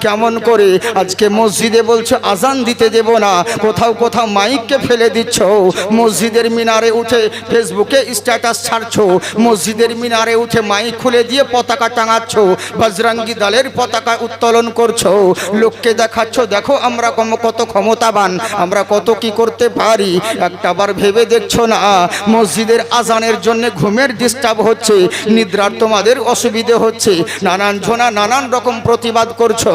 কেমন করে আজকে মসজিদে বলছো আজান দিতে দেব না, কোথাও কোথাও মাইককে ফেলে দিচ্ছ, মসজিদের মিনারে উঠে ফেসবুকে স্ট্যাটাস ছাড়ছো, মসজিদের মিনারে উঠে মাইক খুলে দিয়ে পতাকা টাঙাচ্ছ, বজরঙ্গি দলের পতাকা উত্তোলন করছো, লোককে দেখাচ্ছ দেখো আমরা কত ক্ষমতাবান, আমরা কত কি করতে পারি। একটাবার ভেবে দেখছো না মসজিদের আজানের জন্য ঘুমের ডিস্টার্ব হচ্ছে, নিদ্রার তোমাদের অসুবিধে হচ্ছে, নানান জনা নানান রকম প্রতিবাদ করছো,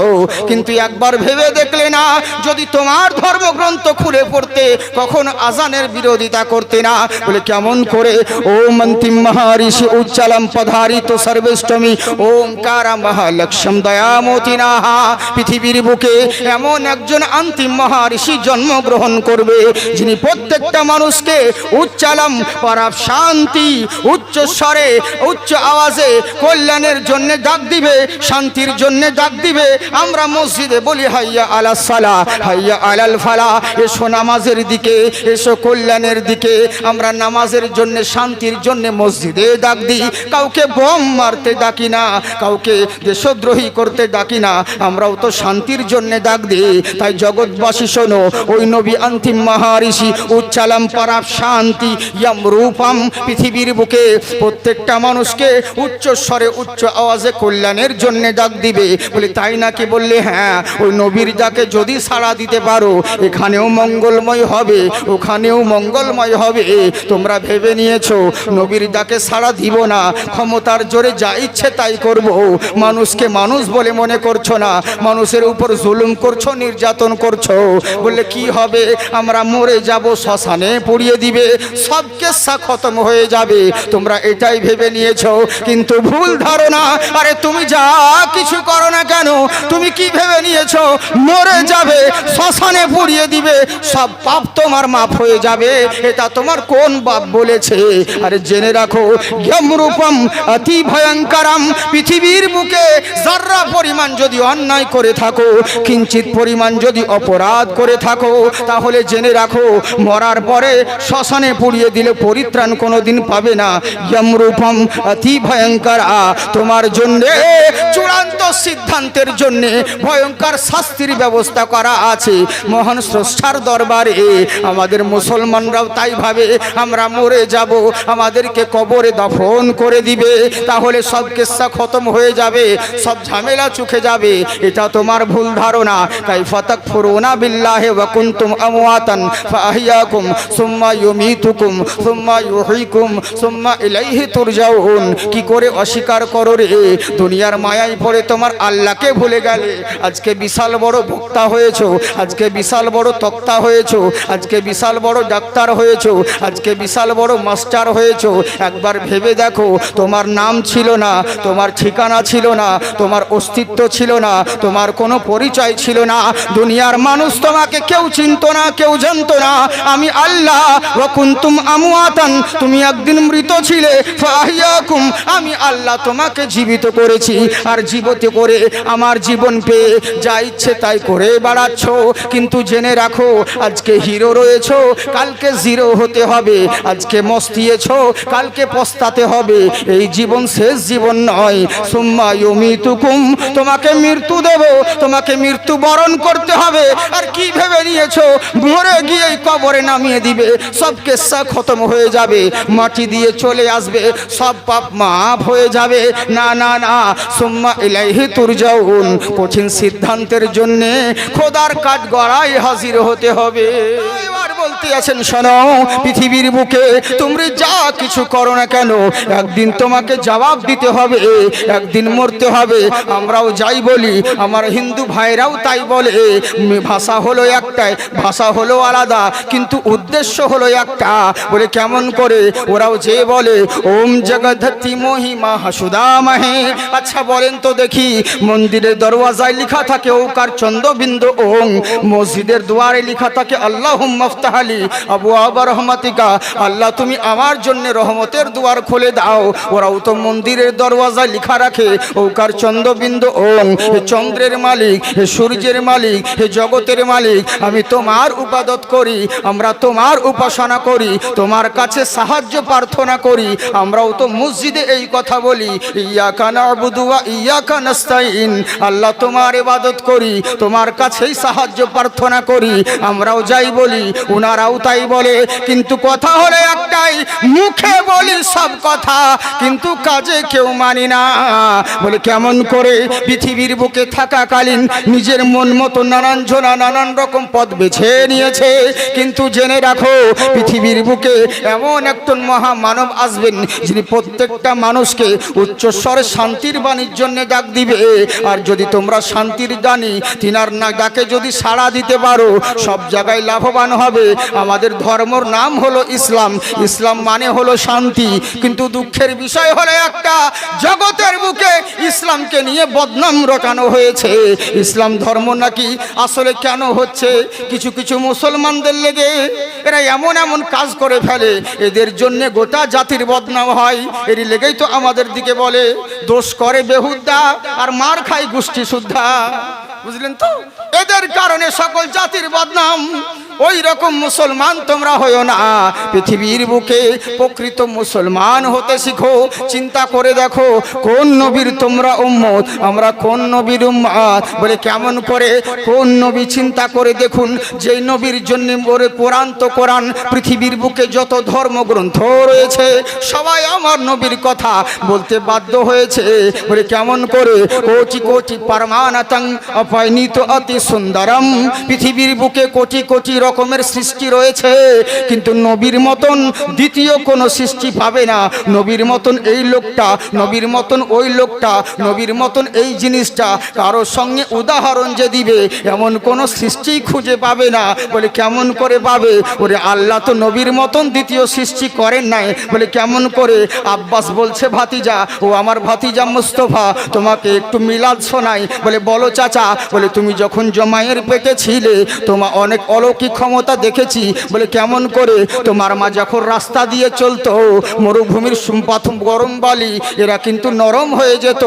কিন্তু একবার ভেবে দেখলে না যদি তোমার ধর্মগ্রন্থ খুলে পড়তে কখনো আজানের বিরোধিতা করতে না। বলে কেমন করে ওম অন্তিম মহারিষি উচ্চালম পধারিত সর্বেষ্টমী ওঙ্কার মহালক্ষ্যম দয়ামতিনাহা। পৃথিবীর বুকে এমন একজন অন্তিম মহারিষি জন্মগ্রহণ করবে যিনি প্রত্যেকটা মানুষকে উচ্চালম পরাপ শান্তি উচ্চ স্বরে উচ্চ আওয়াজে কল্যাণের জন্য ডাক দিবে, শান্তির জন্য ডাক দিবে। আমরা মসজিদে বলি হাইয়া আলাস সালাহ হাইয়া আলাল ফালাহ, এসো নামাজের দিকে, এসো কল্যাণের দিকে। আমরা নামাজের জন্য শান্তির জন্য মসজিদে ডাক দিই, কাউকে বোম মারতে ডাকি না, কাউকে দেশদ্রোহী করতে ডাকি না, আমরাও তো শান্তির জন্য ডাক দিই। তাই জগৎবাসী শোনো, ওই নবী অন্তিম মহারিষি উচ্চালম পরাপ শান্তি ইয়াম রূপম পৃথিবীর বুকে প্রত্যেকটা মানুষকে উচ্চ স্বরে উচ্চ আওয়াজে কল্যাণের জন্য ডাক দিবে। বলে তাই নাকি? বললে হ্যাঁ, ওই নবীর ডাকে যদি সাড়া দিতে পারো এখানেও মঙ্গলময় হবে ওখানেও মঙ্গলময় হবে। তোমরা ভেবে নিয়েছো নবীর ডাকে সাড়া দিব না, ক্ষমতার জোরে যা ইচ্ছে তাই করব, মানুষকে মানুষ বলে মনে করছো না, মানুষের উপর জুলুম করছো, নির্যাতন করছো। বললে কি হবে? আমরা মরে যাব, শ্মশানে পুড়িয়ে দিবে, সব কেসা খতম হয়ে যাবে। তোমরা এটাই ভেবে নিয়েছো, কিন্তু ভুল ধারণা। আরে তুমি যা কিছু করো না কেন, তুমি কি ভেবে নিয়েছো মরে যাবে, শ্মশানে পুড়িয়ে দিবে, সব পাপ তোমার মাফ হয়ে যাবে? এটা তোমার কোন বাপ বলেছে? আরে জেনে রাখো যমরূপম অতি ভয়ঙ্করম। পৃথিবীর বুকে যারা পরিমাণ যদি অন্যায় করে থাকো, কিঞ্চিত পরিমাণ যদি অপরাধ করে থাকো, তাহলে জেনে রাখো মরার পরে শ্মশানে পুড়িয়ে দিলে পরিত্রাণ কোনোদিন পাবে না। যমরূপম অতি ভয়ঙ্কর। তোমার জন্য চূড়ান্ত সিদ্ধান্তের জন্য ভয়ঙ্কর শাস্তির ব্যবস্থা করা আছে মহান স্রষ্টার দরবারে। আমাদের মুসলমানরাও তাই ভাবে আমরা মরে যাব, আমাদেরকে কবরে দফন করে দিবে, তাহলে সব কিসসা খতম হয়ে যাবে, সব ঝামেলা চুকে যাবে। এটা তোমার ভুল ধারণা। তাই ফাতাকফুরুনা বিল্লাহি ওয়া কুনতুম আমওয়াতান ফাআহইয়াকুম সুম্মা ইউমীতুকুম সুম্মা ইউহয়িকুম সুম্মা ইলাইহি তুরজাউন। কি করে অস্বীকার করো রে? দুনিয়ার মায়ায় পড়ে তোমার আল্লাহকে ভুলে গেলে। আজকে বিশাল বড় বক্তা হয়েছো, আজকে বিশাল বড় তক্তা হয়েছো, আজকে বিশাল বড় ডাক্তার হয়েছো, আজকে বিশাল বড় মাস্টার হয়েছো। একবার ভেবে দেখো তোমার নাম ছিল না, তোমার ঠিকানা ছিল না, তোমার অস্তিত্ব ছিল না, তোমার কোনো পরিচয় ছিল না, দুনিয়ার মানুষ তোমাকে কেউ চিনতো না, কেউ জানতো না। আমি আল্লাহ ওয়া কুনতুম আমওয়াতান, তুমি একদিন মৃত ছিলে, ফাআহইয়াকুম, আমি আল্লাহ তোমাকে জীবিত করেছি। আর জীবিত করে আমার জীবন পেয়ে যা ইচ্ছে তাই করে বেড়াচ্ছ। কিন্তু জেনে রাখো আজকে হিরো রয়েছো, কালকে জিরো হতে হবে, আজকে মস্তিয়েছো, কালকে পস্তাতে হবে। এই জীবন শেষ জীবন নয়। সুম্মা ইউমীতুকুম, তোমাকে মৃত্যু দেব, তোমাকে মৃত্যু বরণ করতে হবে। আর কি ভেবে নিয়েছো মরে গিয়ে কবরে নামিয়ে দিবে, সব কেসা খতম হয়ে যাবে, মাটি দিয়ে চলে আসবে, সব পাপ মাফ হয়ে যাবে? না না না, সুম্মা ইলাইহি তুরজাউন। কঠিন সিদ্ধান্তের জন্য খোদার কাঠ গড়ায় হাজির হতে হবে। এবার বলতে আছেন শোনো, পৃথিবীর বুকে তুমি যা কিছু করো না কেন একদিন তোমাকে জবাব দিতে হবে, একদিন মরতে হবে। আমরাও যাই বলি, আমার হিন্দু ভাইরাও তাই বলে। ভাষা হলো একটাই, ভাষা হলো আলাদা, কিন্তু উদ্দেশ্য হলো একটা। বলে কেমন করে? ওরাও যে বলে ওম জগদ্ধি মহিমা সুদামহে। আচ্ছা বলেন তো দেখি, মন্দিরের দরওয়াজায় লেখা থাকে ওকার চন্দ্রবিন্দু ওং, মসজিদের দুয়ারে লেখা থাকে আল্লাহুম্মা ইফতাহ লি আবওয়াব রহমাতিকা, আল্লাহ তুমি আমার জন্য রহমতের দুয়ার খুলে দাও। ওরাও তো মন্দিরের দরওয়াজায় লেখা রাখে ওকার চন্দ্রবিন্দু ওম, হে চন্দ্রের মালিক, হে সূর্যের মালিক, হে জগতের মালিক, আমি তোমার ইবাদত করি, আমরা তোমার উপাসনা করি, তোমার কাছে সাহায্য প্রার্থনা করি। আমরাও তো মসজিদে এই কথা বলি, ইয়াকা না'বুদু ওয়া ইয়াকা নাস্তাইন, আল্লাহ তোমার ইবাদত করি, তোমার কাছেই সাহায্য প্রার্থনা করি। আমরাও যাই বলি, ওনারাও তাই বলে, কিন্তু কথা হলো একটাই, মুখে বলি সব কথা কিন্তু কাজে কেউ মানি না। বলে কেমন করে? পৃথিবীর বুকে থাকাকালীন নিজের মন মতো নানান জনা নানান রকম পথ বেছে নিয়েছে, কিন্তু জেনে রাখো পৃথিবীর বুকে এমন একজন মহামানব আসবেন যিনি প্রত্যেকটা মানুষকে উচ্চস্বরে শান্তির বাণীর জন্য ডাক দিবে। আর যদি তোমরা শান্তির বাণী তিনার না ডাকে যদি সাড়া দিতে পারো, সব জায়গায় লাভবান হবে। আমাদের ধর্মর নাম হলো ইসলাম, ইসলাম মানে হলো শান্তি, কিন্তু দুঃখের বিষয় হলো একটা, জগতের বুকে ইসলামকে নিয়ে বদনাম রটানো হয়েছে। ইসলাম ধর্ম নাকি আসলে কেন হচ্ছে? কিছু কিছু মুসলমানদের লেগে এরা এমন এমন কাজ করে ফেলে, এদের জন্য গোটা জাতির বদনাম হয়। এরই লেগেই তো আমাদের দিকে বলে দোষ করে বেহুদা আর মার খায় গোষ্ঠী শুদ্ধা। বুঝলেন তো? এদের কারণে সকল জাতির বদনাম। ওই রকম মুসলমান তোমরা হইও না। পৃথিবীর বুকে প্রকৃত মুসলমান হতে শিখো। চিন্তা করে দেখো কোন নবীর তোমরা উম্মত, আমরা কোন নবীর উম্মত। বলে কেমন করে? কোন নবী? চিন্তা করে দেখুন, যেই নবীর জন্য বলে কোরআন তো কোরআন, পৃথিবীর বুকে যত ধর্মগ্রন্থ রয়েছে সবাই আমার নবীর কথা বলতে বাধ্য হয়েছে। বলে কেমন করে? কোটি কোটি পারমানাতাং অপয়নিত অতি সুন্দরম, পৃথিবীর বুকে কোটি কোটি রকমের সৃষ্টি রয়েছে, কিন্তু নবীর মতন দ্বিতীয় কোনো সৃষ্টি পাবে না। নবীর মতন এই লোকটা, নবীর মতন ওই লোকটা, নবীর মতন এই জিনিসটা কারোর সঙ্গে উদাহরণ যে দিবে এমন কোনো সৃষ্টি খুঁজে পাবে না। বলে কেমন করে পাবে? ওরে আল্লাহ তো নবীর মতন দ্বিতীয় সৃষ্টি করেন নাই। বলে কেমন করে? আব্বাস বলছে ভাতিজা, ও আমার ভাতিজা মুস্তফা, তোমাকে একটু মিলাদ শোনাই। বলে বলো চাচা। বলে তুমি যখন জমায়ের পেটে ছিলে তোমার অনেক অলৌকিক ক্ষমতা দেখেছি। বলে কেমন করে? তোমার মা যখন রাস্তা দিয়ে চলতো মরুভূমির প্রথম গরম বালি এরা কিন্তু নরম হয়ে যেত।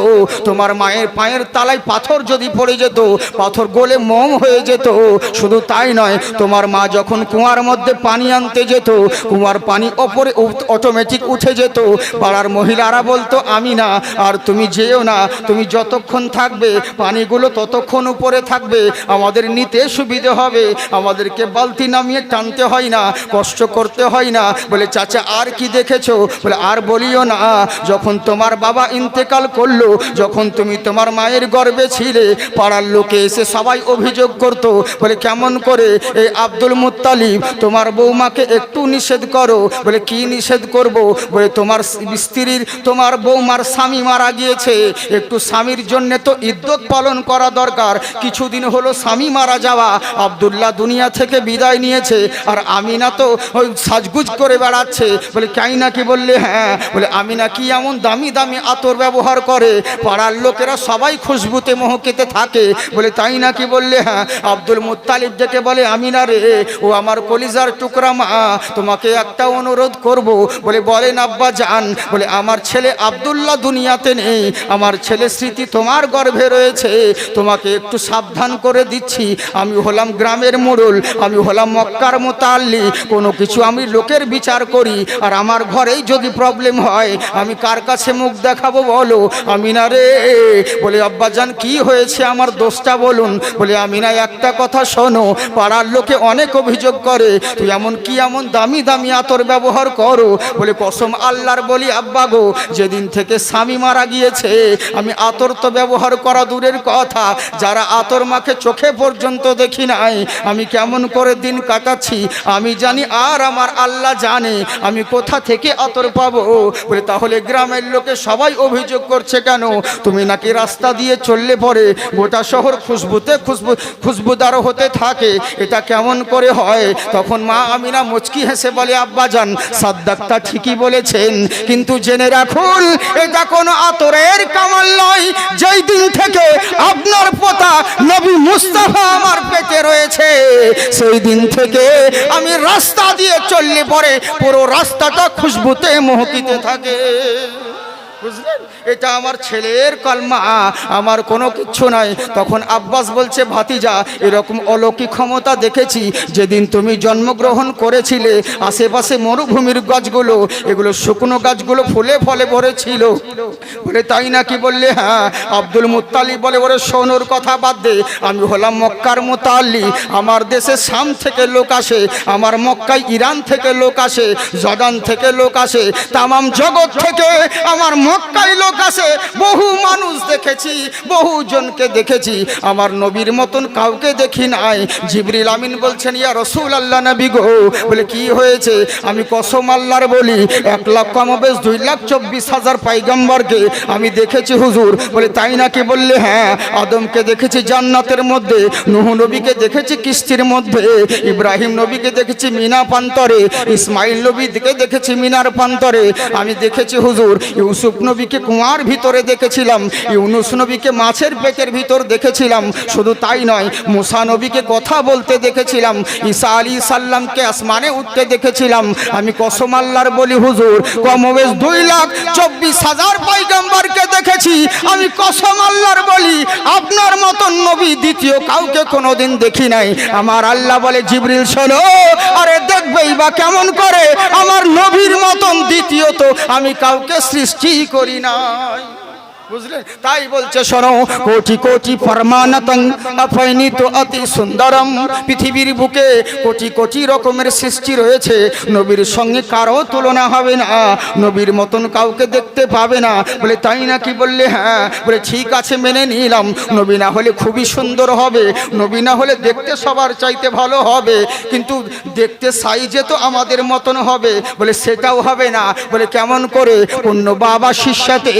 তোমার মায়ের পায়ের তালায় পাথর যদি পড়ে যেত, পাথর গলে মোম হয়ে যেত। শুধু তাই নয়, তোমার মা যখন কুয়ার মধ্যে পানি আনতে যেত, কুয়ার পানি ওপরে অটোমেটিক উঠে যেত। পাড়ার মহিলারা বলতো আমি না, আর তুমি যেও না, তুমি যতক্ষণ থাকবে পানিগুলো ততক্ষণ উপরে থাকবে, আমাদের নিতে সুবিধে হবে, আমাদেরকে বালতি নামিয়ে টানতে হয় না, কষ্ট করতে হয় না। বলে চাচা আর কি দেখেছো? বলে আর বলিও না, যখন তোমার বাবা ইন্তেকাল করলো, যখন তুমি তোমার মায়ের গর্ভে ছিলে, পাড়ার লোকে এসে সবাই অভিযোগ করতো। বলে কেমন করে? এই আব্দুল মুত্তালিব তোমার বৌমাকে একটু নিষেধ করো। বলে কি নিষেধ করব? বলে তোমার স্ত্রীর, তোমার বৌমার স্বামী মারা গিয়েছে, একটু স্বামীর জন্য তো ইদ্যত পালন করা দরকার। কিছুদিন হলো স্বামী মারা যাওয়া, আব্দুল্লাহ দুনিয়া থেকে বিদায় নিয়েছে, আর আমিনা তো ওই সাজগুজ করে বেড়াচ্ছে। বলে কাই নাকি? বললে হ্যাঁ। বলে আমিনা কি এমন দামি দামি আতর ব্যবহার করে, পাড়ার লোকেরা সবাই খুশবুতে মহকেতে থাকে। বলে তাই নাকি? বললে হ্যাঁ। আব্দুল মুত্তালিব ডেকে বলে আমিনা রে, ও আমার কলিজার টুকরা মা, তোমাকে একটা অনুরোধ করব। বলে বলেন আব্বা জান। বলে আমার ছেলে আব্দুল্লাহ দুনিয়াতে নেই, আমার ছেলে স্মৃতি তোমার গর্ভে রয়েছে, তোমাকে একটু সাবধান করে দিচ্ছি। আমি হলাম গ্রামের মোড়ল, আমি হলাম মক্কার মোতাল্লি, কোনো কিছু আমি লোকের বিচার করি, আর আমার ঘরেই যদি প্রবলেম হয় আমি কার কাছে মুখ দেখাবো বলো? আমিনা রে। বলে আব্বাজান কি হয়েছে, আমার দোষটা বলুন। বলে আমিনা একটা কথা শোনো, পাড়ার লোকে অনেক অভিযোগ করে তুই এমন কি এমন দামি দামি আতর ব্যবহার করো। বলে কসম আল্লাহর বলি আব্বা গো, যেদিন থেকে স্বামী মারা গিয়েছে আমি আতর তো ব্যবহার করা দূরের কথা, যারা আতর মাখে চোখে পর্যন্ত দেখি নাই। আমি কেমন করে দিন কাটাচ্ছি আমি জানি, আর আমার আল্লাহ জানে আমি কোথা থেকে আতর পাবো। বলে তাহলে গ্রামের লোকে সবাই অভিযোগ করছে কেন? তুমি নাকি রাস্তা দিয়ে চললে পরে গোটা শহর খুশবুতে খুশবুদার হতে থাকে, এটা কেমন করে হয়? তখন মা আমিনা মুচকি হেসে বলে আব্বাজান সাদ্দাকটা ঠিকই বলেছেন, কিন্তু জেনে রাখুন এটা কোনো আতরের কামাল নয়। যেই দিন থেকে আপনার পোতা নবী মুস্তাফা আমার পেটে রয়েছে সেই দিন থেকে আমি রাস্তা দিয়ে চললে পরে পুরো রাস্তাটা খুশবুতে মহকিতে থাকে। বুঝলেন, এটা আমার ছেলের কলমা, আমার কোনো কিচ্ছু নাই। তখন আব্বাস বলছে, ভাতিজা এরকম অলৌকিক ক্ষমতা দেখেছি যেদিন তুমি জন্মগ্রহণ করেছিলে। আশেপাশে মরুভূমির গাছগুলো, এগুলো শুকনো গাছগুলো ফুলে ফলে ভরেছিল। বলে তাই নাকি? বললে হ্যাঁ। আব্দুল মুত্তালিব বলে, ওরে শোনোর কথা বাদ দে, আমি হলাম মক্কার মুতাল্লি। আমার দেশে শাম থেকে লোক আসে, আমার মক্কায় ইরান থেকে লোক আসে, জর্ডান থেকে লোক আসে, তামাম জগৎ থেকে আমার মক্কায় লোক আসে। বহু মানুষ দেখেছি, বহু জনকে দেখেছি, আমার নবীর মতন কাউকে দেখি নাই। জিবরিল আমিন বলছেন, ইয়া রাসূলুল্লাহ নবী গো। বলে কি হয়েছে? আমি কসম আল্লাহর বলি 1,24,000 পয়গম্বরকে আমি দেখেছি হুজুর। বলে তাই নাকি? বললে হ্যাঁ। আদমকে দেখেছি জান্নাতের মধ্যে, নূহ নবীকে দেখেছি কিস্তির মধ্যে, ইব্রাহিম নবীকে দেখেছি মিনা প্রান্তরে, ইসমাইল নবীকে দেখেছি মিনার প্রান্তরে। আমি দেখেছি হুজুর ইউসুফ নবীকে কুয়ার ভিতরে দেখেছিলাম, ইউনুস নবীকে মাছের পেটের ভিতর দেখেছিলাম। শুধু তাই নয়, মুসা নবীকে কথা বলতে দেখেছিলাম, ঈসা আলাইহিস সালামকে আসমানে উঠতে দেখেছিলাম। আমি কসম আল্লাহর বলি হুজুর, কমবেশ 2,24,000 পয়গম্বরকে দেখেছি। আমি কসম আল্লাহর বলি, আপনার মতন নবী দ্বিতীয় কাউকে কোনোদিন দেখি নাই। আমার আল্লাহ বলে, জিবরিল শোনো। আরে দেখবেই বা কেমন করে? আমার নবীর মতন দ্বিতীয়ত আমি কাউকে সৃষ্টি করি নাই। বুঝলেন? তাই বলছে শোনো, কোটি কোটি ফরমানাতন আফাইনিত অতি সুন্দরম। পৃথিবীর বুকে কোটি কোটি রকমের সৃষ্টি রয়েছে, নবীর সঙ্গে কারো তুলনা হবে না, নবীর মতন কাউকে দেখতে পাবে না। বলে তাই নাকি? বললে হ্যাঁ। বলে ঠিক আছে, মেনে নিলাম। নবী না হলে খুবই সুন্দর হবে, নবী না হলে দেখতে সবার চাইতে ভালো হবে, কিন্তু দেখতে সাইজে তো আমাদের মতন হবে। বলে সেটাও হবে না। বলে কেমন করে? অন্য বাবা শিষ্যাতে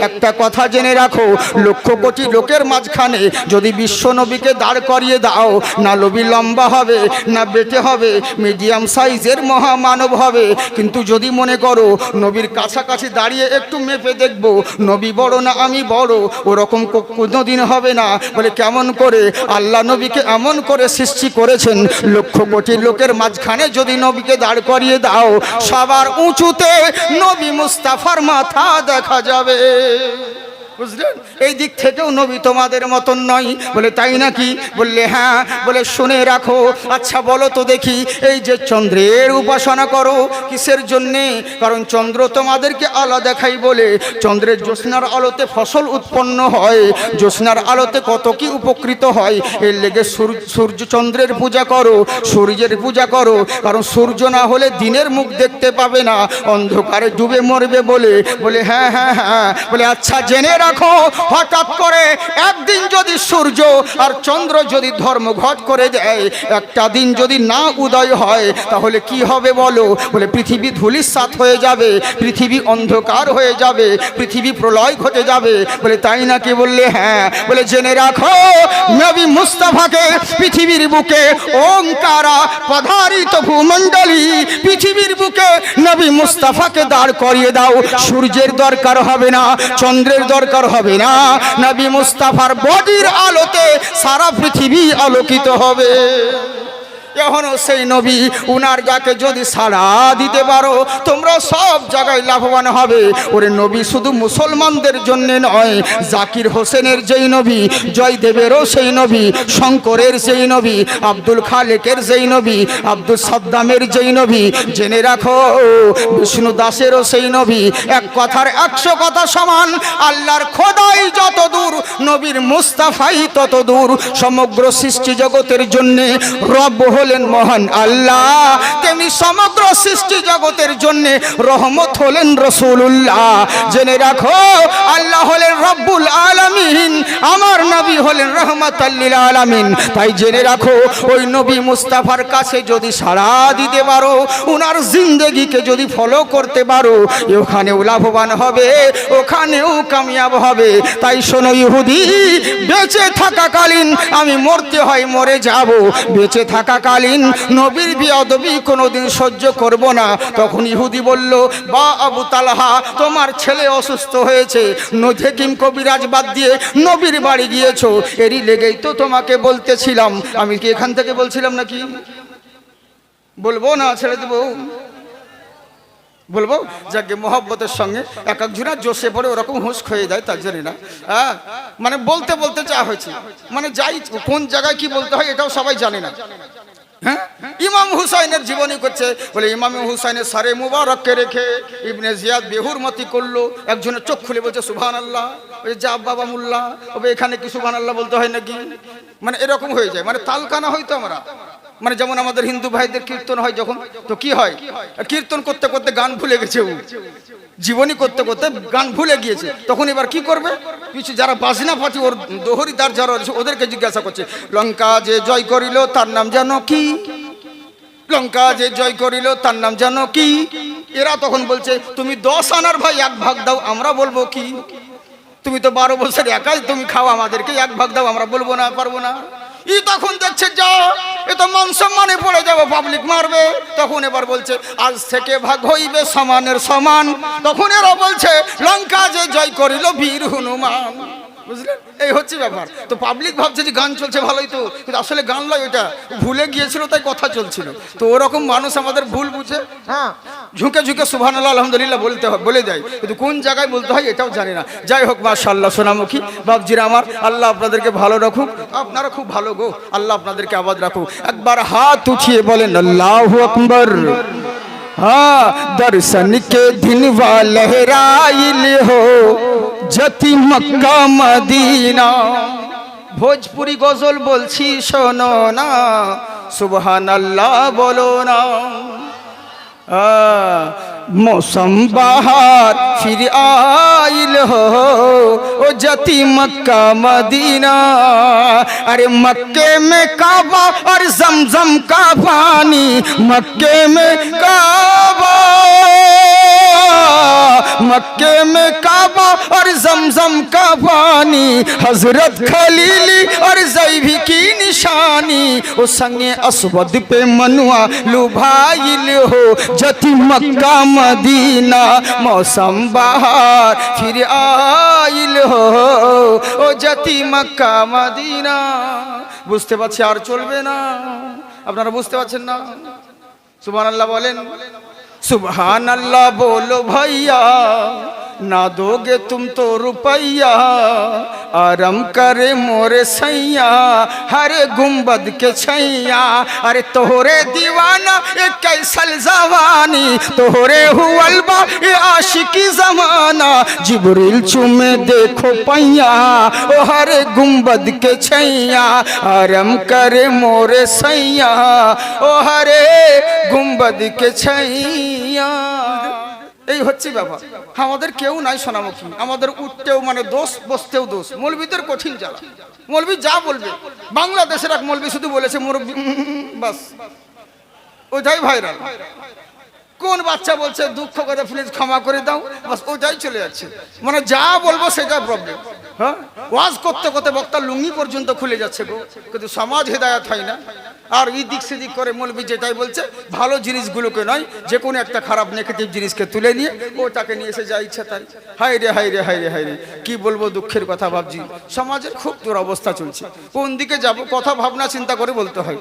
একটা কথা জেনে রাখো, লক্ষ কোটি লোকের মাঝখানে যদি বিশ্ব নবীকে দাঁড় করিয়ে দাও, না নবী লম্বা হবে, না বেটে হবে, মিডিয়াম সাইজের মহামানব হবে। কিন্তু যদি মনে করো নবীর কাছাকাছি দাঁড়িয়ে একটু মেপে দেখবো নবী বড় না আমি বড়, ওরকম কোনোদিন হবে না। বলে কেমন করে? আল্লাহ নবীকে এমন করে সৃষ্টি করেছেন, লক্ষ কোটি লোকের মাঝখানে যদি নবীকে দাঁড় করিয়ে দাও, সবার উঁচুতে নবী মুস্তাফার মাথা দেখা যাবে। বুঝলেন? এই দিক থেকেও নবী তোমাদের মতন নয়। বলে তাই নাকি? বললে হ্যাঁ। বলে শুনে রাখো। আচ্ছা বলো তো দেখি, এই যে চন্দ্রের উপাসনা করো কিসের জন্যে? কারণ চন্দ্র তোমাদেরকে আলো দেখাই বলে। চন্দ্রের জ্যোৎস্নার আলোতে ফসল উৎপন্ন হয়, জ্যোৎস্নার আলোতে কত কি উপকৃত হয়। এর লেগে সূর্য চন্দ্রের পূজা করো, সূর্যের পূজা করো। কারণ সূর্য না হলে দিনের মুখ দেখতে পাবে না, অন্ধকারে ডুবে মরবে বলে। বলে হ্যাঁ হ্যাঁ হ্যাঁ। বলে আচ্ছা জেনে রাখো, হঠাৎ করে একদিন যদি সূর্য আর চন্দ্র যদি ধর্মঘট করে দেয়, একটা দিন যদি না উদয় হয়, তাহলে কি হবে বলো? বলে পৃথিবী ধূলিসাৎ হয়ে যাবে, পৃথিবী অন্ধকার হয়ে যাবে, পৃথিবী প্রলয় ঘটে যাবে। বলে তাই নাকি? বললে হ্যাঁ। বলে জেনে রাখো, নবী মুস্তাফাকে পৃথিবীর বুকে ওঙ্কারা পধারিত ভূমণ্ডলী, পৃথিবীর বুকে নবী মুস্তাফাকে দাঁড় করিয়ে দাও, সূর্যের দরকার হবে না, চন্দ্রের দরকার হবে না, নবী মুস্তাফার বডির আলোতে সারা পৃথিবী আলোকিত হবে। এখনো সেই নবী, উনার যাকে যদি সাড়া দিতে পারো, তোমরা সব জায়গায় লাভবান হবে। ওরে নবী শুধু মুসলমানদের জন্য নয়, জাকির হোসেনের যেই নবী, জয়দেবেরও সেই নবী, শঙ্করের সেই নবী, আব্দুল খালেকের যেই নবী, আব্দুল সাদ্দামের যেই নবী, জেনে রাখো বিষ্ণু দাসেরও সেই নবী। এক কথার 100 কথা সমান। আল্লাহর খোদাই যত দূর, নবীর মুস্তাফাই তত দূর। সমগ্র সৃষ্টি জগতের জন্যে রব হলেন মহান আল্লাহ, তেমনি সমগ্র সৃষ্টি জগতের জন্য রহমত হলেন রাসূলুল্লাহ। জেনে রাখো, আল্লাহ হলেন রব্বুল আলামিন, আমার নবী হলেন রহমাতাল লিল আলামিন। তাই জেনে রাখো, ওই নবী মুস্তাফার কাছে যদি সাড়া দিতে পারো, উনার জিন্দেগিকে যদি ফলো করতে পারো, ওখানেও লাভবান হবে, ওখানেও কামিয়াব হবে। তাই শোনো ইহুদি, বেঁচে থাকাকালীন আমি মরতে হয় মরে যাব, বেঁচে থাকাকালীন নবীর বেয়াদবি কোনোদিন সহ্য করব না। তখন ইহুদি বলল, বা আবু তালহা, তোমার ছেলে অসুস্থ হয়েছে, নথেকিম কবিরাজ বাদ দিয়ে নবীর বাড়ি গিয়েছো, এরই লেগেই তো তোমাকে বলতেছিলাম। আমি কি এখান থেকে বলছিলাম নাকি? বলবো না ছেড়ে দেবো? বলবো। যাকে মোহব্বতের সঙ্গে এক একজনের জোশে পড়ে ওরকম হুঁশ খেয়ে যায়, তার জন্য না। হ্যাঁ, মানে বলতে বলতে যা হয়েছে, মানে যাই কোন জায়গায় কি বলতে হয় এটাও সবাই জানে না। হ্যাঁ, ইমাম হুসাইনের জীবনী করছে, বলে ইমাম হুসাইনের সারে মুবারককে রেখে ইবনে জিয়াদ বেহুরমতি করলো। একজনের চোখ খুলে বলছে সুবহানাল্লাহ, ওই যা বাবা মোল্লা, ওবে এখানে কি সুবহানাল্লাহ বলতে হয় নাকি? মানে এরকম হয়ে যায়, মানে তালকানা হয়তো আমরা, মানে যেমন আমাদের হিন্দু ভাইদের কীর্তন হয় যখন, তো কি হয়, কীর্তন করতে করতে গান ভুলে গেছে, ও জীবনী করতে করতে গান ভুলে গিয়েছে, তখন এবার কি করবে? কিছু যারা বাজনা পাতি ওর দোহরিদার যারা ওদেরকে জিজ্ঞাসা করছে, লঙ্কা যে জয় করিল তার নাম জানো কি? লঙ্কা যে জয় করিল তার নাম জানো কি? এরা তখন বলছে তুমি 10 আনার ভাই 1 ভাগ দাও, আমরা বলবো কি? তুমি তো 12 বছর একাই তুমি খাও, আমাদেরকে 1 ভাগ দাও, আমরা বলবো না, পারবো না। ই তখন দেখছে যা এ তো মান সম্মানে পড়ে যাবো, পাবলিক মারবে। তখন এবার বলছে আজ থেকে ভাগ হইবে সমানের সমান। তখন এরা বলছে লঙ্কা যে জয় করিল বীর হনুমান। বুঝলেন, এই হচ্ছে ব্যাপার। তো পাবলিক ভাবছে যে গান চলছে ভালোই, তো কিন্তু আসলে গান নয়, ওইটা ভুলে গিয়েছিল তাই কথা চলছিল। তো ওরকম মানুষ আমাদের ভুল বুঝে হ্যাঁ ঝুঁকে ঝুঁকে সুবহানাল্লাহ আলহামদুলিল্লাহ বলতে হয়, বলে দেয়, কিন্তু কোন জায়গায় বলতে হয় এটাও জানি না। যাই হোক, মাশাআল্লাহ সোনামুখী বাপজিরা আমার, আল্লাহ আপনাদেরকে ভালো রাখুক, আপনারা খুব ভালো গো, আল্লাহ আপনাদেরকে আবাদ রাখুক। একবার হাত উঠিয়ে বলেন আল্লাহু আকবার। हाँ, दर्शन के दिन वा लहराइल हो जति मक्का मदीना। भोजपुरी गजल बोलছি শোনো না, সুবহানাল্লাহ বলো না। मौसम बाहर फिर आइल हो ओ जति मक्का मदीना। अरे मक्के में काबा और जमजम का पानी, मक्के में काबा, मक्के में काबा और जमजम का पानी, हजरत खलीली और ज़ैभी की निशानी। ओ संगे अस्वद पे मनुआ लुभाइल हो जति मक्का मदीना। मौसम बाहर फिर आइल हो ओ जति मक्का मदीना। বুঝতে পারছি আর চলবে না, আপনারা বুঝতে পারছেন না? সুবহানাল্লাহ বলেন, सुबहानल्लाह बोलो भैया, ना दोगे तुम तो रुपैया, आराम करे मोरे सैया हरे गुंबद के छैया। अरे तोहरे दीवाना ये कैसल जवानी, तोहरे हुअलबा ये आशिकी जमाना। जिब्रील चुमे देखो पैया ओ हरे गुंबद के छैया, आराम करे मोरे सैया ओ हरे गुंबद के छैया। এই হচ্ছে ব্যাপার। আমাদের কেউ নাই সোনামুখী, আমাদের উঠতেও মানে দোষ, বসতেও দোষ। মৌলবীদের কঠিন জ্বালা, মৌলবী যা বলবে। বাংলাদেশের এক মৌলবী শুধু বলেছে মুরব্বী, বাস ওইটাই ভাইরাল। কোন বাচ্চা বলছে দুঃখ করে প্লিজ ক্ষমা করে দাও, বাস ওইটাই চলে যাচ্ছে। মানে যা বলবো সেটাই প্রবলেম। হ্যাঁ, ওয়াজ করতে করতে বক্তার লুঙ্গি পর্যন্ত খুলে যাচ্ছে গো, কিন্তু সমাজ হেদায়াত হয় না। আর এই দিক সেদিক করে মৌলবী যেটাই বলছে, ভালো জিনিসগুলোকে নয়, যে কোনো একটা খারাপ নেগেটিভ জিনিসকে তুলে নিয়ে ওটাকে নিয়ে এসে যা ইচ্ছা তাই। হায় রে হায় রে হায় রে হায় রে, কি বলবো, দুঃখের কথা ভাবছি। সমাজের খুব দুরবস্থা চলছে, কোন দিকে যাব কথা ভাবনা চিন্তা করে বলতে হয়।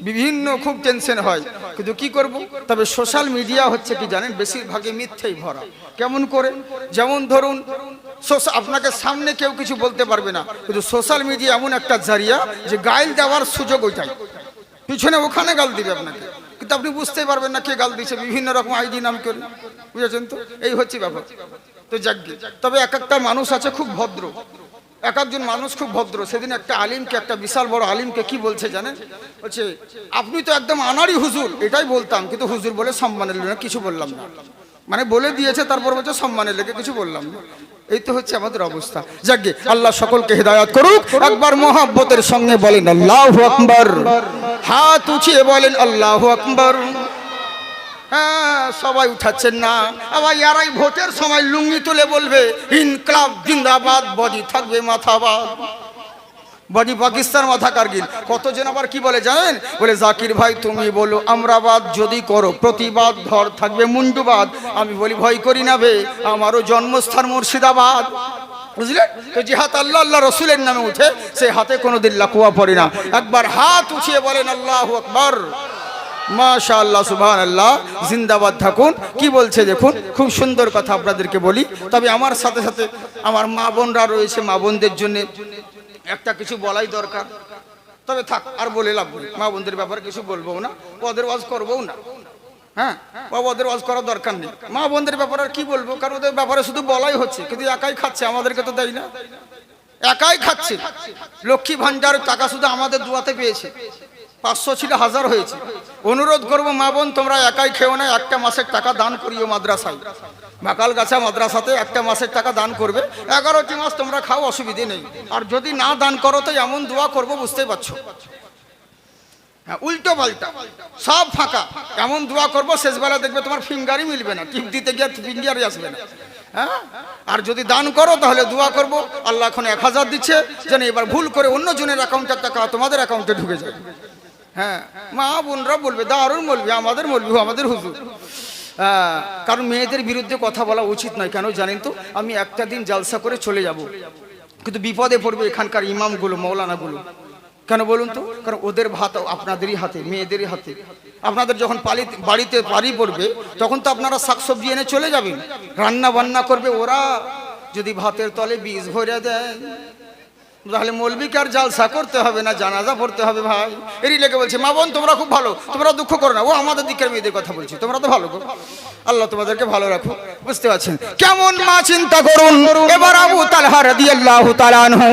বিভিন্ন খুব টেনশন হয়, কিন্তু কি করব। তবে সোশ্যাল মিডিয়া হচ্ছে কি জানেন, বেশিরভাগই মিথ্যেই ভরা। কেমন করে? যেমন ধরুন আপনাকে সামনে কেউ কিছু বলতে পারবে না, কিন্তু সোশ্যাল মিডিয়া এমন একটা জারিয়া যে গাল দেওয়ার সুযোগ ওইটাই, পিছনে ওখানে গাল দিবে আপনাকে, কিন্তু আপনি বুঝতেই পারবেন না কে গাল দিচ্ছে, বিভিন্ন রকম আইডি নাম করে, বুঝেছেন তো? এই হচ্ছে ব্যাপার। তো যাকগে, তবে এক একটা মানুষ আছে খুব ভদ্র, এক একজন মানুষ খুব ভদ্র। সেদিন একটা আলিমকে, একটা বিশাল বড় আলিমকে কি বলছে জানেন? বলছে আপনি তো একদম আনাড়ি হুজুর, এটাই বলতাম, কিন্তু হুজুর বলে সম্মানের লেগে কিছু বললাম না। মানে বলে দিয়েছে, তারপর বলছে সম্মানের লেগে কিছু বললাম না। এই তো হচ্ছে আমাদের অবস্থা। যাকগে, আল্লাহ সকলকে হেদায়েত করুক। একবার মহব্বতের সঙ্গে বলেন আল্লাহু আকবার, হাত উঠিয়ে বলেন আল্লাহু আকবার। হ্যাঁ, সবাই উঠাচ্ছেন না, আবার ইয়ারাই ভোটের সময় লুঙ্গি তুলে বলবে ইনকলাব জিন্দাবাদ, বডি থাকবে মাথাবাদ, বডি পাকিস্তান মাথা কারগিল। কতজন আবার কি বলে জানেন? বলে জাকির ভাই তুমি বলো আমরাবাদ, যদি করো প্রতিবাদ ধর থাকবে মুন্ডুবাদ। আমি বলি ভয় করি না বে, আমারও জন্মস্থান মুর্শিদাবাদ। বুঝলেন তো? যে হাত আল্লাহ আল্লাহ রসুলের নামে উঠে, সে হাতে কোনোদিন লাকুয়া পড়ে না। একবার হাত উঠিয়ে বলেন আল্লাহু আকবার। মাশাআল্লাহ, সুবহানাল্লাহ, জিন্দাবাদ থাকুন। কি বলছে দেখুন, খুব সুন্দর কথা আপনাদেরকে বলি। তবে আমার সাথে সাথে আমার মা বোনরা রয়েছে, মা বোনদের জন্য একটা কিছু বলাই দরকার। তবে থাক, আর বলে লাভ নেই, মা বোনদের ব্যাপারে কিছু বলবো না, ওদের ওয়াজ করবো না। হ্যাঁ, ওদের ওয়াজ করার দরকার নেই। মা বোনদের ব্যাপারে আর কি বলবো, কারণ ওদের ব্যাপারে শুধু বলাই হচ্ছে, কিন্তু একাই খাচ্ছে, আমাদেরকে তো দেয় না, একাই খাচ্ছে। লক্ষ্মী ভান্ডার টাকা শুধু আমাদের দুয়াতে পেয়েছে, 500 ছিল 1000 হয়েছে। অনুরোধ করবো মা বোন, তোমরা একাই খেও না, একটা মাসের টাকা দান করিও মাদ্রাসায়, বাকালগাছা মাদ্রাসাতে একটা মাসের টাকা দান করবে। 11টি মাস তোমরা খাও, অসুবিধে নেই। আর যদি না দান করো তো এমন দোয়া করবো, বুঝতেই পারছো, হ্যাঁ, উল্টো পাল্টা সব ফাঁকা, এমন দোয়া করবো শেষবেলা দেখবে তোমার ফিঙ্গারই মিলবে না, টিপ দিতে গিয়ে ফিঙ্গারই আসবে না। হ্যাঁ, আর যদি দান করো তাহলে দোয়া করবো আল্লাহ এখন 1000 দিচ্ছে, যেন এবার ভুল করে অন্য জনের অ্যাকাউন্টের টাকা তোমাদের অ্যাকাউন্টে ঢুকে যায়। হ্যাঁ, মা বোনরা বলবে, দারুণ বলবে, আমাদের বলবি, আমাদের হুজুর। কারণ মেয়েদের বিরুদ্ধে কথা বলা উচিত নয়, কেন জানেন তো? আমি একটা দিন জালসা করে চলে যাব, কিন্তু বিপদে পড়বে এখানকার ইমামগুলো, মৌলানাগুলো। কেন বলুন তো? কারণ ওদের ভাত আপনাদেরই হাতে, মেয়েদেরই হাতে। আপনাদের যখন বাড়িতে পানি পড়বে তখন তো আপনারা শাকসবজি এনে চলে যাবেন, রান্না বান্না করবে ওরা। যদি ভাতের তলে বীজ ভরে দেয় তাহলে মৌলবীকে আর জালসা করতে হবে না, জানাজা পড়তে হবে। ভাই এরই লেগে বলছে, মা বোন তোমরা খুব ভালো, তোমরা দুঃখ করো না, ও আমাদের দিকের মেয়েদের কথা বলছি, তোমরা তো ভালো গো, আল্লাহ তোমাদেরকে ভালো রাখো। বুঝতে পারছেন কেমন মা? চিন্তা করুন। এবার আবু তালহা রাদিয়াল্লাহু তাআলা আনহু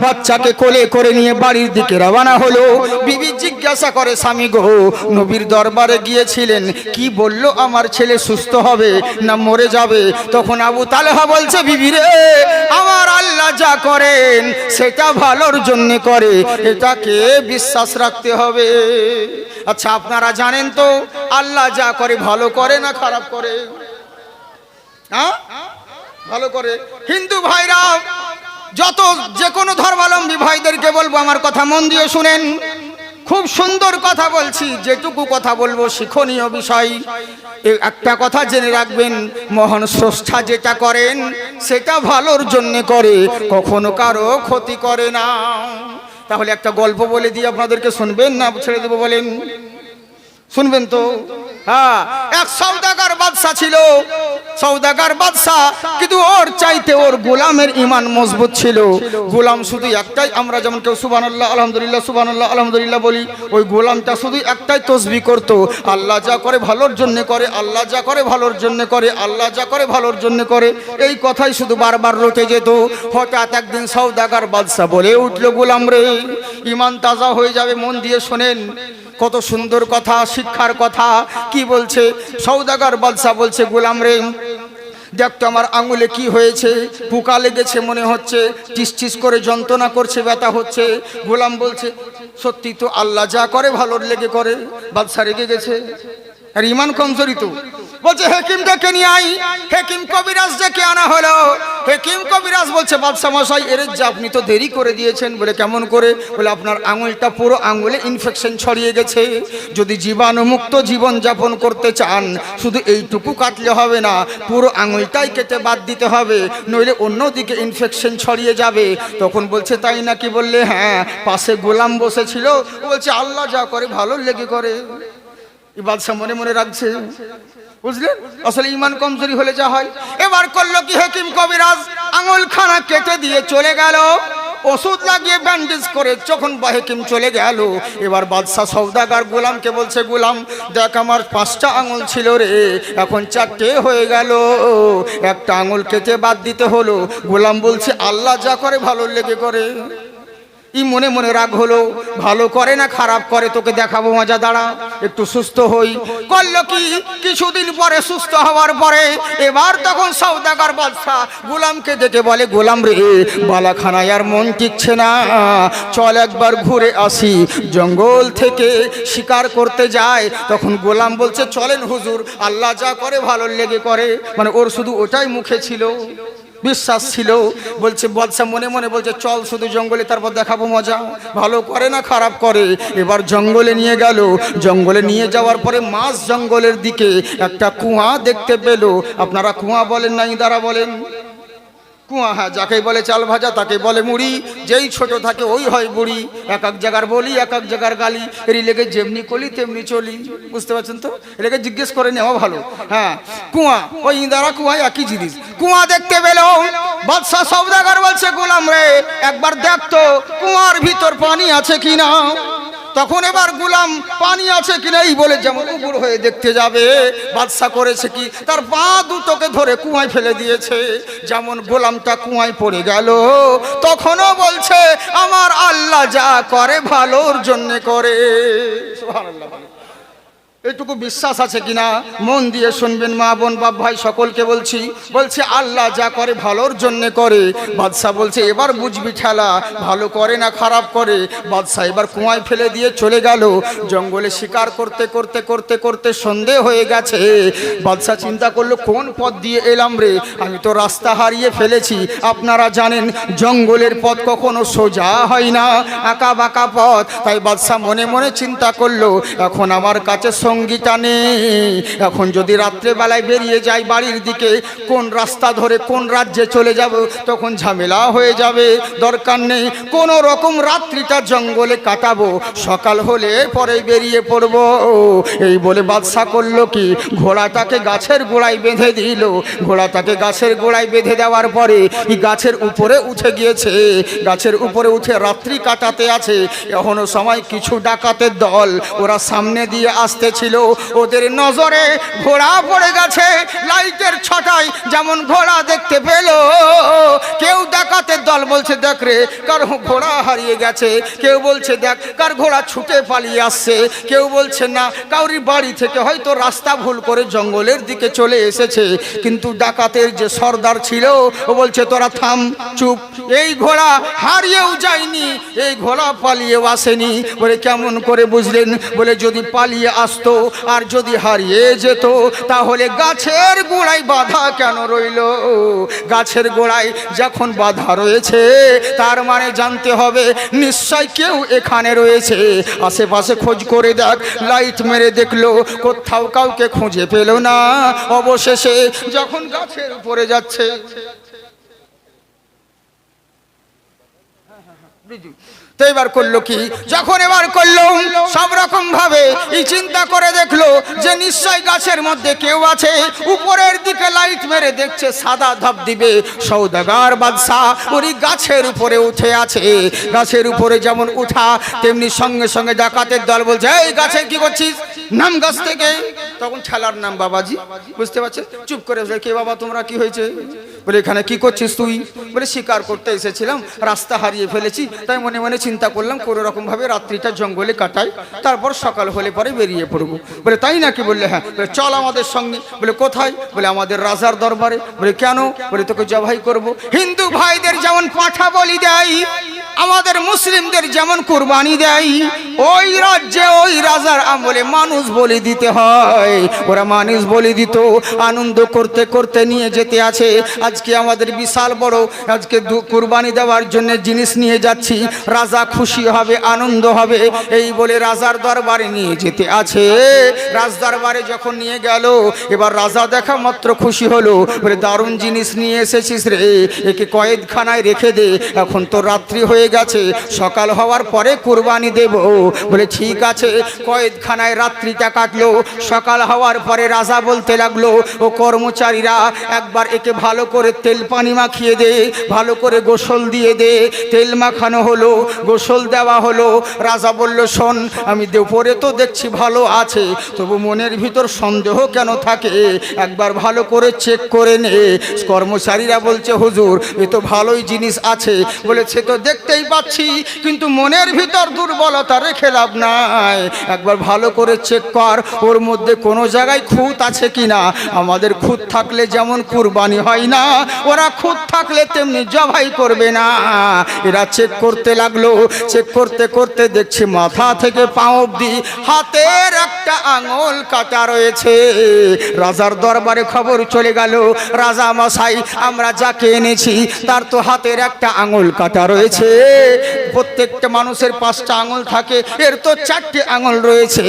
বাচ্চাকে কোলে করে নিয়ে বাড়ির দিকে রওনা হলো। বিবি জিজ্ঞাসা করে, স্বামী গো, নবীর দরবারে গিয়েছিলেন, কি বলল? আমার ছেলে সুস্থ হবে না মরে যাবে? তখন আবু তালহা বলছে, বিবি রে, আমার আল্লাহ যা করেন সেটা ভালোর জন্য করে, এটাকে বিশ্বাস রাখতে হবে। আচ্ছা, আপনারা জানেন তো আল্লাহ যা করে ভালো করে না খারাপ করে? হ্যাঁ, ভালো করে। হিন্দু ভাইরা, যত যে কোনো ধর্মাবলম্বী ভাইদেরকে বলবো, আমার কথা মন দিয়ে শুনেন, খুব সুন্দর কথা বলছি, যেটুকু কথা বলবো শিক্ষণীয় বিষয়। একটা কথা জেনে রাখবেন, মহান স্রষ্টা যেটা করেন সেটা ভালোর জন্য করে, কখনো কারো ক্ষতি করে না। তাহলে একটা গল্প বলে দিয়ে আপনাদেরকে, শুনবেন না ছেড়ে দেবো বলেন? শুনবেন তো? হ্যাঁ, এক সওদাগর বাদশা ছিল, সওদাগর বাদশা, কিন্তু ওর চাইতে ওর গোলামের ঈমান মজবুত ছিল। গোলাম শুধু একটাই, আমরা যেমন কেউ সুবহানাল্লাহ আলহামদুলিল্লাহ সুবহানাল্লাহ আলহামদুলিল্লাহ বলি, ওই গোলামটা শুধু একটাই তসবিহ করত, আল্লাহ যা করে ভালোর জন্য করে, আল্লাহ যা করে ভালোর জন্য করে, আল্লাহ যা করে ভালোর জন্য করে, এই কথাই শুধু বারবার রটে যেত। হঠাৎ একদিন সওদাগর বাদশা বলে উঠলো, গোলাম রে, ঈমান তাজা হয়ে যাবে, মন দিয়ে শোনেন, কত সুন্দর কথা, শিক্ষার কথা। কি বলছে সওদাগর বাদশা? বলছে, গোলাম রে, দেখতো আমার আঙুলে কি হয়েছে, পোকা লেগেছে মনে হচ্ছে, টিস টিস করে যন্ত্রণা করছে, ব্যথা হচ্ছে। গোলাম বলছে, সত্যি তো, আল্লাহ যা করে ভালোর লেগে করে। বাদশা রেগে গেছে, আর ঈমান কমজোরি তো। বলছে, হেকিম ডেকে নিয়ে আই। হেকিম কবিরাজ ডেকে আনা হলো। হেকিম কবিরাজ বলছে, বাদশা মশাই, এর যে আপনি তো দেরি করে দিয়েছেন। বলে, কেমন করে? বলে, আপনার আঙুলটা, পুরো আঙুলে ইনফেকশন ছড়িয়ে গেছে। যদি জীবাণুমুক্ত জীবন যাপন করতে চান, শুধু এইটুকু কাটলে হবে না, পুরো আঙুলটাই কেটে বাদ দিতে হবে, নইলে অন্যদিকে ইনফেকশন ছড়িয়ে যাবে। তখন বলছে, তাই নাকি? বললে, হ্যাঁ। পাশে গোলাম বসেছিল, বলছে, আল্লাহ যা করে ভালোর লেগে করে। বাদশা মনে মনে রাখছে, বুঝলেন? আসলে ঈমান কমজোরি হলে যা হয়। এবার করলো কি, হেকিম কবিরাজ আঙুলখানা কেটে দিয়ে চলে গেল, ওষুধ লাগিয়ে ব্যান্ডেজ করে যখন হেকিম চলে গেল। এবার বাদশা সওদাগর গোলামকে বলছে, গোলাম দেখ, আমার 5টা আঙুল ছিল রে, এখন 4টে হয়ে গেল, একটা আঙুল কেটে বাদ দিতে হলো। গোলাম বলছে, আল্লাহ যা করে ভালোর লেগে করে। মনে মনে রাগ হলো, ভালো করে না খারাপ করে, তোকে দেখাবো মজা, দাঁড়া একটু সুস্থ হই। করলো কি, কিছুদিন পরে সুস্থ হওয়ার পরে এবার তখন সওদাগর বাদশা গোলামকে ডেকে বলে, গোলাম রে, বালাখানায় আর মন টিকছে না, চল একবার ঘুরে আসি, জঙ্গল থেকে শিকার করতে যায়। তখন গোলাম বলছে, চলেন হুজুর, আল্লাহ যা করে ভালোর লেগে করে। মানে ওর শুধু ওটাই মুখে ছিল, বিশ্বাস ছিল। বলছে, বাদশা মনে মনে বলছে, চল শুধু জঙ্গলে, তারপর দেখাবো মজা, ভালো করে না খারাপ করে। এবার জঙ্গলে নিয়ে গেল। জঙ্গলে নিয়ে যাওয়ার পরে মাঝ জঙ্গলের দিকে একটা কুয়া দেখতে পেল। আপনারা কুয়া বলেন না ইদারা বলেন? কুয়া, হ্যাঁ, যাকে বলে চাল ভাজা তাকে বলে মুড়ি, যেই ছোট থাকে ওই হয় বুড়ি, এক এক জায়গার বলি এক এক জায়গার গালি, এর লেগে যেমনি কলি তেমনি চলি। বুঝতে পারছেন তো? এটাকে জিজ্ঞেস করে নেওয়া ভালো। হ্যাঁ, কুয়া, ওই ইঁদারা কুয়া একই জিনিস। কুয়া দেখতে পেল, বাদশা সওদাগর বলছে গোলাম রে একবার দেখতো কুয়ার ভিতর পানি আছে কিনা। তখন এবার গোলাম পানি আছে কিনা এই বলে যেমন উপর হয়ে দেখতে যাবে, বাদশা করেছে কি তার পা দুটোকে ধরে কুয়ায় ফেলে দিয়েছে। যেমন গোলামটা কুয়ায় পড়ে গেল, তখনও বলছে আমার আল্লাহ যা করে ভালোর জন্য করে। সুবহানাল্লাহ। এইটুকু বিশ্বাস আছে কিনা মন দিয়ে শুনবেন মা বোন বাপ ভাই সকলকে বলছি। বলছে আল্লাহ যা করে ভালোর জন্য করে। বাদশা বলছে এবার বুঝবি ঠেলা, ভালো করে না খারাপ করে। বাদশা এবার কুয়ায় ফেলে দিয়ে চলে গেল। জঙ্গলে শিকার করতে করতে করতে করতে সন্ধে হয়ে গেছে। বাদশা চিন্তা করলো কোন পথ দিয়ে এলাম রে, আমি তো রাস্তা হারিয়ে ফেলেছি। আপনারা জানেন জঙ্গলের পথ কখনো সোজা হয় না, আঁকা বাঁকা পথ। তাই বাদশা মনে মনে চিন্তা করলো এখন আমার কাছে সঙ্গীটা নেই, এখন যদি রাত্রেবেলায় বেরিয়ে যাই বাড়ির দিকে, কোন রাস্তা ধরে কোন রাজ্যে চলে যাব তখন ঝামেলা হয়ে যাবে। দরকার নেই, কোনো রকম রাত্রিটা জঙ্গলে কাটাবো, সকাল হলে পরে বেরিয়ে পড়ব। এই বলে বাদশা করলো কি ঘোড়াটাকে গাছের গোড়ায় বেঁধে দিল। ঘোড়াটাকে গাছের গোড়ায় বেঁধে দেওয়ার পরে গাছের উপরে উঠে গিয়েছে। গাছের উপরে উঠে রাত্রি কাটাতে আছে। এখনো সময় কিছু ডাকাতের দল ওরা সামনে দিয়ে আসতেছিল। ওদের নজরে ঘোড়া পড়ে গেছে লাইটের ছটায়, যেমন ঘোড়া দেখতে পেল। কেউ ডাকাতের দল বলছে দেখ রে কার ঘোড়া হারিয়ে গেছে, কেউ বলছে দেখ কার ঘোড়া ছুটে পালিয়ে আসছে, কেউ বলছে না কাউরি বাড়ি থেকে হয়তো রাস্তা ভুল করে জঙ্গলের দিকে চলে এসেছে। কিন্তু ডাকাতের যে সর্দার ছিল ও বলছে তোরা থাম, চুপ, এই ঘোড়া হারিয়েও যায়নি, এই ঘোড়া পালিয়েও আসেনি। বলে কেমন করে বুঝলেন? বলে যদি পালিয়ে আসতো আর যদি হারিয়ে যেত তাহলে গাছের গোড়ায় বাধা কেন রইল? গাছের গোড়ায় যখন বাধা রয়েছে তার মানে জানতে হবে নিশ্চয় কেউ এখানে রয়েছে। আশেপাশে খোঁজ করে দেখ। লাইট মেরে দেখলো, কোথাও কাউকে খুঁজে পেল না। অবশেষে যখন গাছের উপরে যাচ্ছে, তো এবার করলো কি, যখন এবার করলো সব রকম ভাবে এই চিন্তা করে দেখলো যে নিশ্চয় গাছের মধ্যে কেউ আছে। উপরের দিকে লাইট মেরে দেখছে সাদা ধবধবে সওদাগর বাদশাহ ওই গাছের উপরে উঠে আছে। গাছের উপরে যেমন উঠা তেমনি সঙ্গে সঙ্গে ডাকাতের দল বলছে এই গাছে কি করছিস, নাম গাছ থেকে। তখন ছেলার নাম বাবাজি। বুঝতে পারছেন? চুপ করে কে বাবা তোমরা কি হয়েছে? বলে এখানে কি করছিস তুই? বলে শিকার করতে এসেছিলাম, রাস্তা হারিয়ে ফেলেছি, তাই মনে মনে চিন্তা করলাম কোনো রকম ভাবে রাত্রিটা জঙ্গলে কাটাই, তারপর সকাল হলে পরে বেরিয়ে পড়বো। বলে তাই নাকি? বললে হ্যাঁ। বলে চল আমাদের সঙ্গে। বলে কোথায়? বলে আমাদের রাজার দরবারে। বলে কেন? বলে তোকে জবাই করব। হিন্দু ভাইদের যেমন পাঠা বলি দেয়, আমাদের মুসলিমদের যেমন কুরবানি দেয়, ওই রাজ্যে ওই রাজার আমলে মানুষ বলি দিতে হয়। ওরা মানুষ বলি দিত, আনন্দ করতে করতে নিয়ে যেতে আছে। আজকে আমাদের বিশাল বড় আজকে কুরবানি দেওয়ার জন্য জিনিস নিয়ে যাচ্ছি, রাজা খুশি হবে, আনন্দ হবে, এই বলে রাজার দরবারে নিয়ে যেতে আছে। রাজ দরবারে যখন নিয়ে গেল, এবার রাজা দেখা মাত্র খুশি হলো। বলে দারুণ জিনিস নিয়ে এসেছিস রে, একে কয়েদখানায় রেখে দে, এখন তো রাত্রি হয়ে গেছে, সকাল হওয়ার পরে কুরবানি দেব। বলে ঠিক আছে। কয়েদখানায় রাত্রিটা কাটলো। সকাল হওয়ার পরে রাজা বলতে লাগলো ও কর্মচারীরা একবার একে ভালো করে তেল পানি মাখিয়ে দে, ভালো করে গোসল দিয়ে দে। তেল মাখানো হলো, গোসল দেওয়া হলো। রাজা বলল শোন, আমি দুপুরে তো দেখছি ভালো আছে, তবু মনের ভিতর সন্দেহ কেন থাকে, একবার ভালো করে চেক করে নে। কর্মচারীরা বলছে হুজুর এ তো ভালোই জিনিস আছে। বলেছে তো দেখতেই পাচ্ছি, কিন্তু মনের ভিতর দুর্বলতা রেখে লাভ নাই, একবার ভালো করে চেক কর ওর মধ্যে কোনো জায়গায় খুঁত আছে কিনা। আমাদের খুঁত থাকলে যেমন কুরবানি হয় না, ওরা খুঁত থাকলে তেমনি জবাই করবে না। এরা চেক করতে লাগলো। চেক করতে করতে দেখছি মাথা থেকে পা অবধি হাতের একটা আঙুল কাটা রয়েছে। রাজার দরবারে খবর চলে গেল, রাজা মশাই আমরা যাকে এনেছি তার তো হাতের একটা আঙুল কাটা রয়েছে। প্রত্যেকটা মানুষের 5টা আঙুল থাকে, এর তো 4টে আঙুল রয়েছে।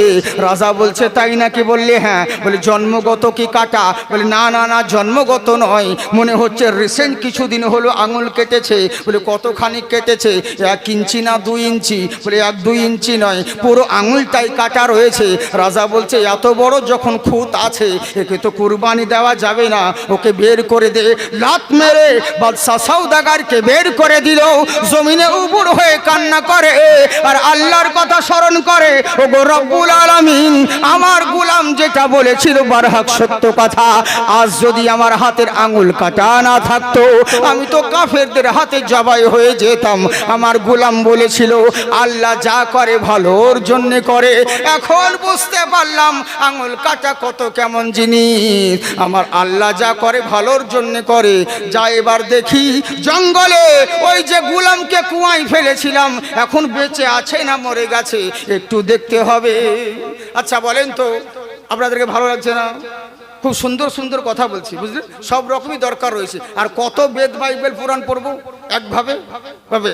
রাজা বলছে তাই নাকি? বললে হ্যাঁ। বলে জন্মগত কি কাটা? বলে না না না, জন্মগত নয়, মনে হচ্ছে রিসেন্ট কিছুদিন হলো আঙুল কেটেছে। বলে কতখানি কেটেছে? 1 ইঞ্চি না 2 ইঞ্চি? বলে 1-2 ইঞ্চি নয়, পুরো আঙুলটাই কাটা রয়েছে। রাজা বলছে এত বড় যখন খুঁত আছে, একে তো কুরবানি দেওয়া যাবে না, ওকে বের করে দে। লাত মেরে বাদশা সওদাগরকে বের করে দিল। জমিনে উবুড় হয়ে কান্না করে আর আল্লাহর কথা স্মরণ করে, ওগো রব্বুল আলামিন, আমার গোলাম যেটা বলেছিল বারহাক সত্য কথা, আজ যদি আমার হাতের আঙুল কাটা না থাকতো, আমি তো কাফেরদের হাতে জবাই হয়ে যেতাম। আমার গোলাম বলেছিল আল্লাহ যা করে ভালোর জন্য করে। এখন বুঝতে পারলাম আঙুল কাটা কত কেমন জিনিস। আমার আল্লাহ যা করে ভালোর জন্য করে। যা এবার দেখি জঙ্গলে ওই যে গোলামকে কুয়ায় ফেলেছিলাম, এখন বেঁচে আছে না মরে গেছে, একটু দেখতে হবে। আচ্ছা বলেন তো, আপনাদেরকে ভালো লাগছে না? খুব সুন্দর সুন্দর কথা বলছি, বুঝলেন? সব রকমই দরকার রয়েছে। আর কত বেদ বাইবেল পুরাণ পড়বো একভাবে ভাবে,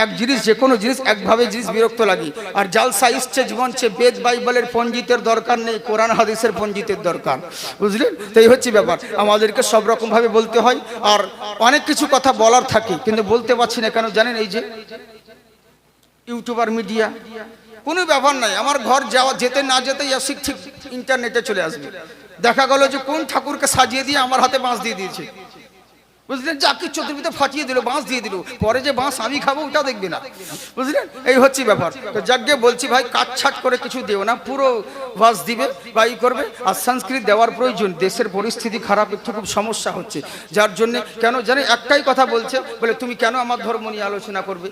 এক জিনিস, যে কোনো জিনিস একভাবে জিনিস বিরক্ত লাগে। আর জালসা ইচ্ছে জীবনছে বেদ বাইবেলের পণ্ডিতের দরকার নেই, কোরআন হাদিসের পণ্ডিতের দরকার, বুঝলেন? তো এই হচ্ছে ব্যাপার, আমাদেরকে সব রকম ভাবে বলতে হয়। আর অনেক কিছু কথা বলার থাকে কিন্তু বলতে পারছি না কেন জানেন? এই যে ইউটিউবার মিডিয়া, কোনো ব্যাপার নাই, আমার ঘর যাওয়া যেতে না যেতেই ঠিক ঠিক ইন্টারনেটে চলে আসবে। দেখা গেল যে কোন ঠাকুরকে সাজিয়ে দিয়ে আমার হাতে বাঁশ দিয়ে দিয়েছে, বুঝলেন? চাকরির চতুর্থীতে ফাটিয়ে দিল, বাঁশ দিয়ে দিল, পরে যে বাঁশ আমি খাবো ওটা দেখবে না, বুঝলেন? এই হচ্ছে ব্যাপার। তো যাকে বলছি ভাই, কাটছাট করে কিছু দেও না, পুরো বাঁশ দিবে বা ই করবে। আর সংস্কৃত দেওয়ার প্রয়োজন, দেশের পরিস্থিতি খারাপ, একটু খুব সমস্যা হচ্ছে, যার জন্য কেন জানে একটাই কথা বলছে, বলে তুমি কেন আমার ধর্ম নিয়ে আলোচনা করবে?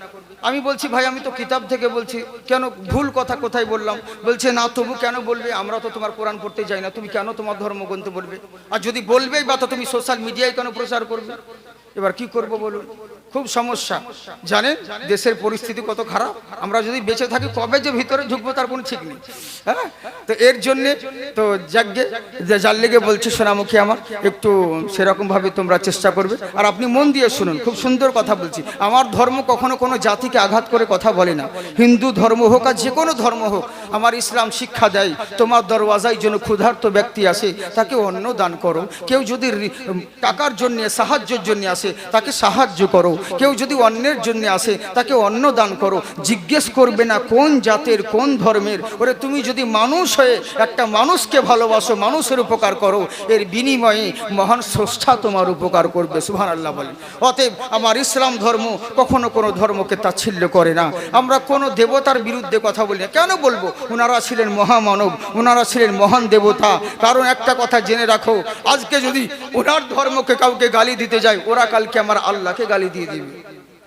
আমি বলছি ভাই আমি তো কিতাব থেকে বলছি, কেন ভুল কথা কোথায় বললাম? বলছে না তবু কেন বলবে, আমরা তো তোমার কোরআন পড়তে যাই না, তুমি কেন তোমার ধর্মগ্রন্থ বলবে? আর যদি বলবেই বা তো তুমি সোশ্যাল মিডিয়ায় কেন প্রচার করবে? এবার কি করব বলুন? খুব সমস্যা, জানেন দেশের পরিস্থিতি কত খারাপ। আমরা যদি বেঁচে থাকি কবে যে ভিতরে ঢুকবো তার কোনো ঠিক নেই। হ্যাঁ, তো এর জন্যে তো যাকে যার লেগে বলছি সোনামুখী আমার, একটু সেরকম ভাবে তোমরা চেষ্টা করবে। আর আপনি মন দিয়ে শুনুন, খুব সুন্দর কথা বলছি। আমার ধর্ম কখনো কোনো জাতিকে আঘাত করে কথা বলে না, হিন্দু ধর্ম হোক আর যে কোনো ধর্ম হোক। আমার ইসলাম শিক্ষা দেয় তোমার দরওয়াজায় যেন ক্ষুধার্ত ব্যক্তি আসে তাকে অন্ন দান করো। কেউ যদি টাকার জন্য সাহায্যের জন্য আসে তাকে সাহায্য করো। কেউ যদি অন্যের জন্য আসে তাকে অন্ন দান করো। জিজ্ঞেস করবে না কোন জাতের কোন ধর্মের। ওরে তুমি যদি মানুষ হয়ে একটা মানুষকে ভালোবাসো, মানুষের উপকার করো, এর বিনিময়ে মহান স্রষ্টা তোমার উপকার করবে। সুবহানাল্লাহ বলেন। অতএব আমার ইসলাম ধর্ম কখনো কোনো ধর্মকে তাচ্ছিল্য করে না। আমরা কোনো দেবতার বিরুদ্ধে কথা বলি না, কেন বলবো? ওনারা ছিলেন মহামানব, ওনারা ছিলেন মহান দেবতা। কারণ একটা কথা জেনে রাখো, আজকে যদি ওনার ধর্মকে কাউকে গালি দিতে যায়, ওরা কালকে আমার আল্লাহকে গালি দিয়ে দিবে,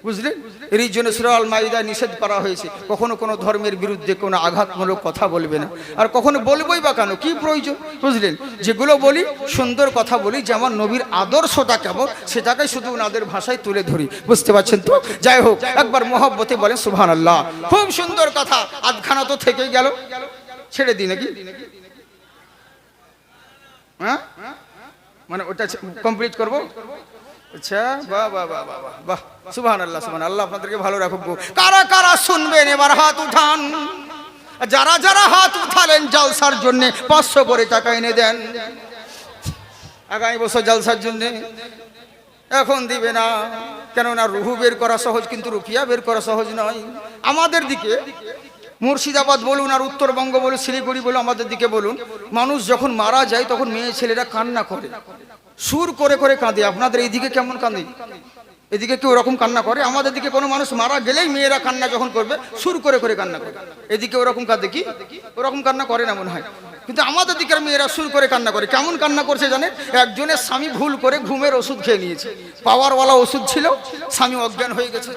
বুঝলেন? এই জন্য সূরা আল মাইদায় নিষেধ করা হয়েছে কখনো কোনো ধর্মের বিরুদ্ধে কোনো আঘাতমূলক কথা বলবে না। আর কখনো বলবোই বা কেন, কি প্রয়োজন? বুঝলেন? যেগুলো বলি সুন্দর কথা বলি, যে আমার নবীর আদর্শটা কেমন সেটাকে শুধু ওনাদের ভাষায় তুলে ধরি, বুঝতে পারছেন তো? যাই হোক, একবার মহব্বতে বলেন সুবহানাল্লাহ। খুব সুন্দর কথা, আধখানা তো থেকেই গেল, ছেড়ে দিই নাকি? হ্যাঁ, মানে ওটা কমপ্লিট করবো? আচ্ছা, বাহ বাহ বাহ বাহ বাহ, সুবহানাল্লাহ সুবহানাল্লাহ। আপনাদেরকে ভালো রাখুক। কারা কারা শুনবেন এবার হাত উঠান। যারা যারা হাত উঠালেন জলসার জন্য 500 করে টাকা এনে দেন, আগামী বছর জলসার জন্য। এখন দিবে না, কেননা রুহু বের করা সহজ কিন্তু রুপিয়া বের করা সহজ নয়। আমাদের দিকে মুর্শিদাবাদ বলুন আর উত্তরবঙ্গ বলুন, শিলিগুড়ি বলুন, আমাদের দিকে বলুন, মানুষ যখন মারা যায় তখন মেয়ে ছেলেরা কান্না করে, সুর করে করে কাঁদে। আপনাদের এইদিকে কেমন কাঁদে? এদিকে কেউ ওরকম কান্না করে? আমাদের দিকে কোনো মানুষ মারা গেলেই মেয়েরা কান্না যখন করবে সুর করে করে কান্না করে। এদিকে ওরকম কাঁদে কি? ওরকম কান্না করে না মনে হয়, কিন্তু আমাদের দিকের মেয়েরা সুর করে কান্না করে। কেমন কান্না করছে জানেন? একজনের স্বামী ভুল করে ঘুমের ওষুধ খেয়ে নিয়েছে, পাওয়ারওয়ালা ওষুধ ছিল, স্বামী অজ্ঞান হয়ে গেছে।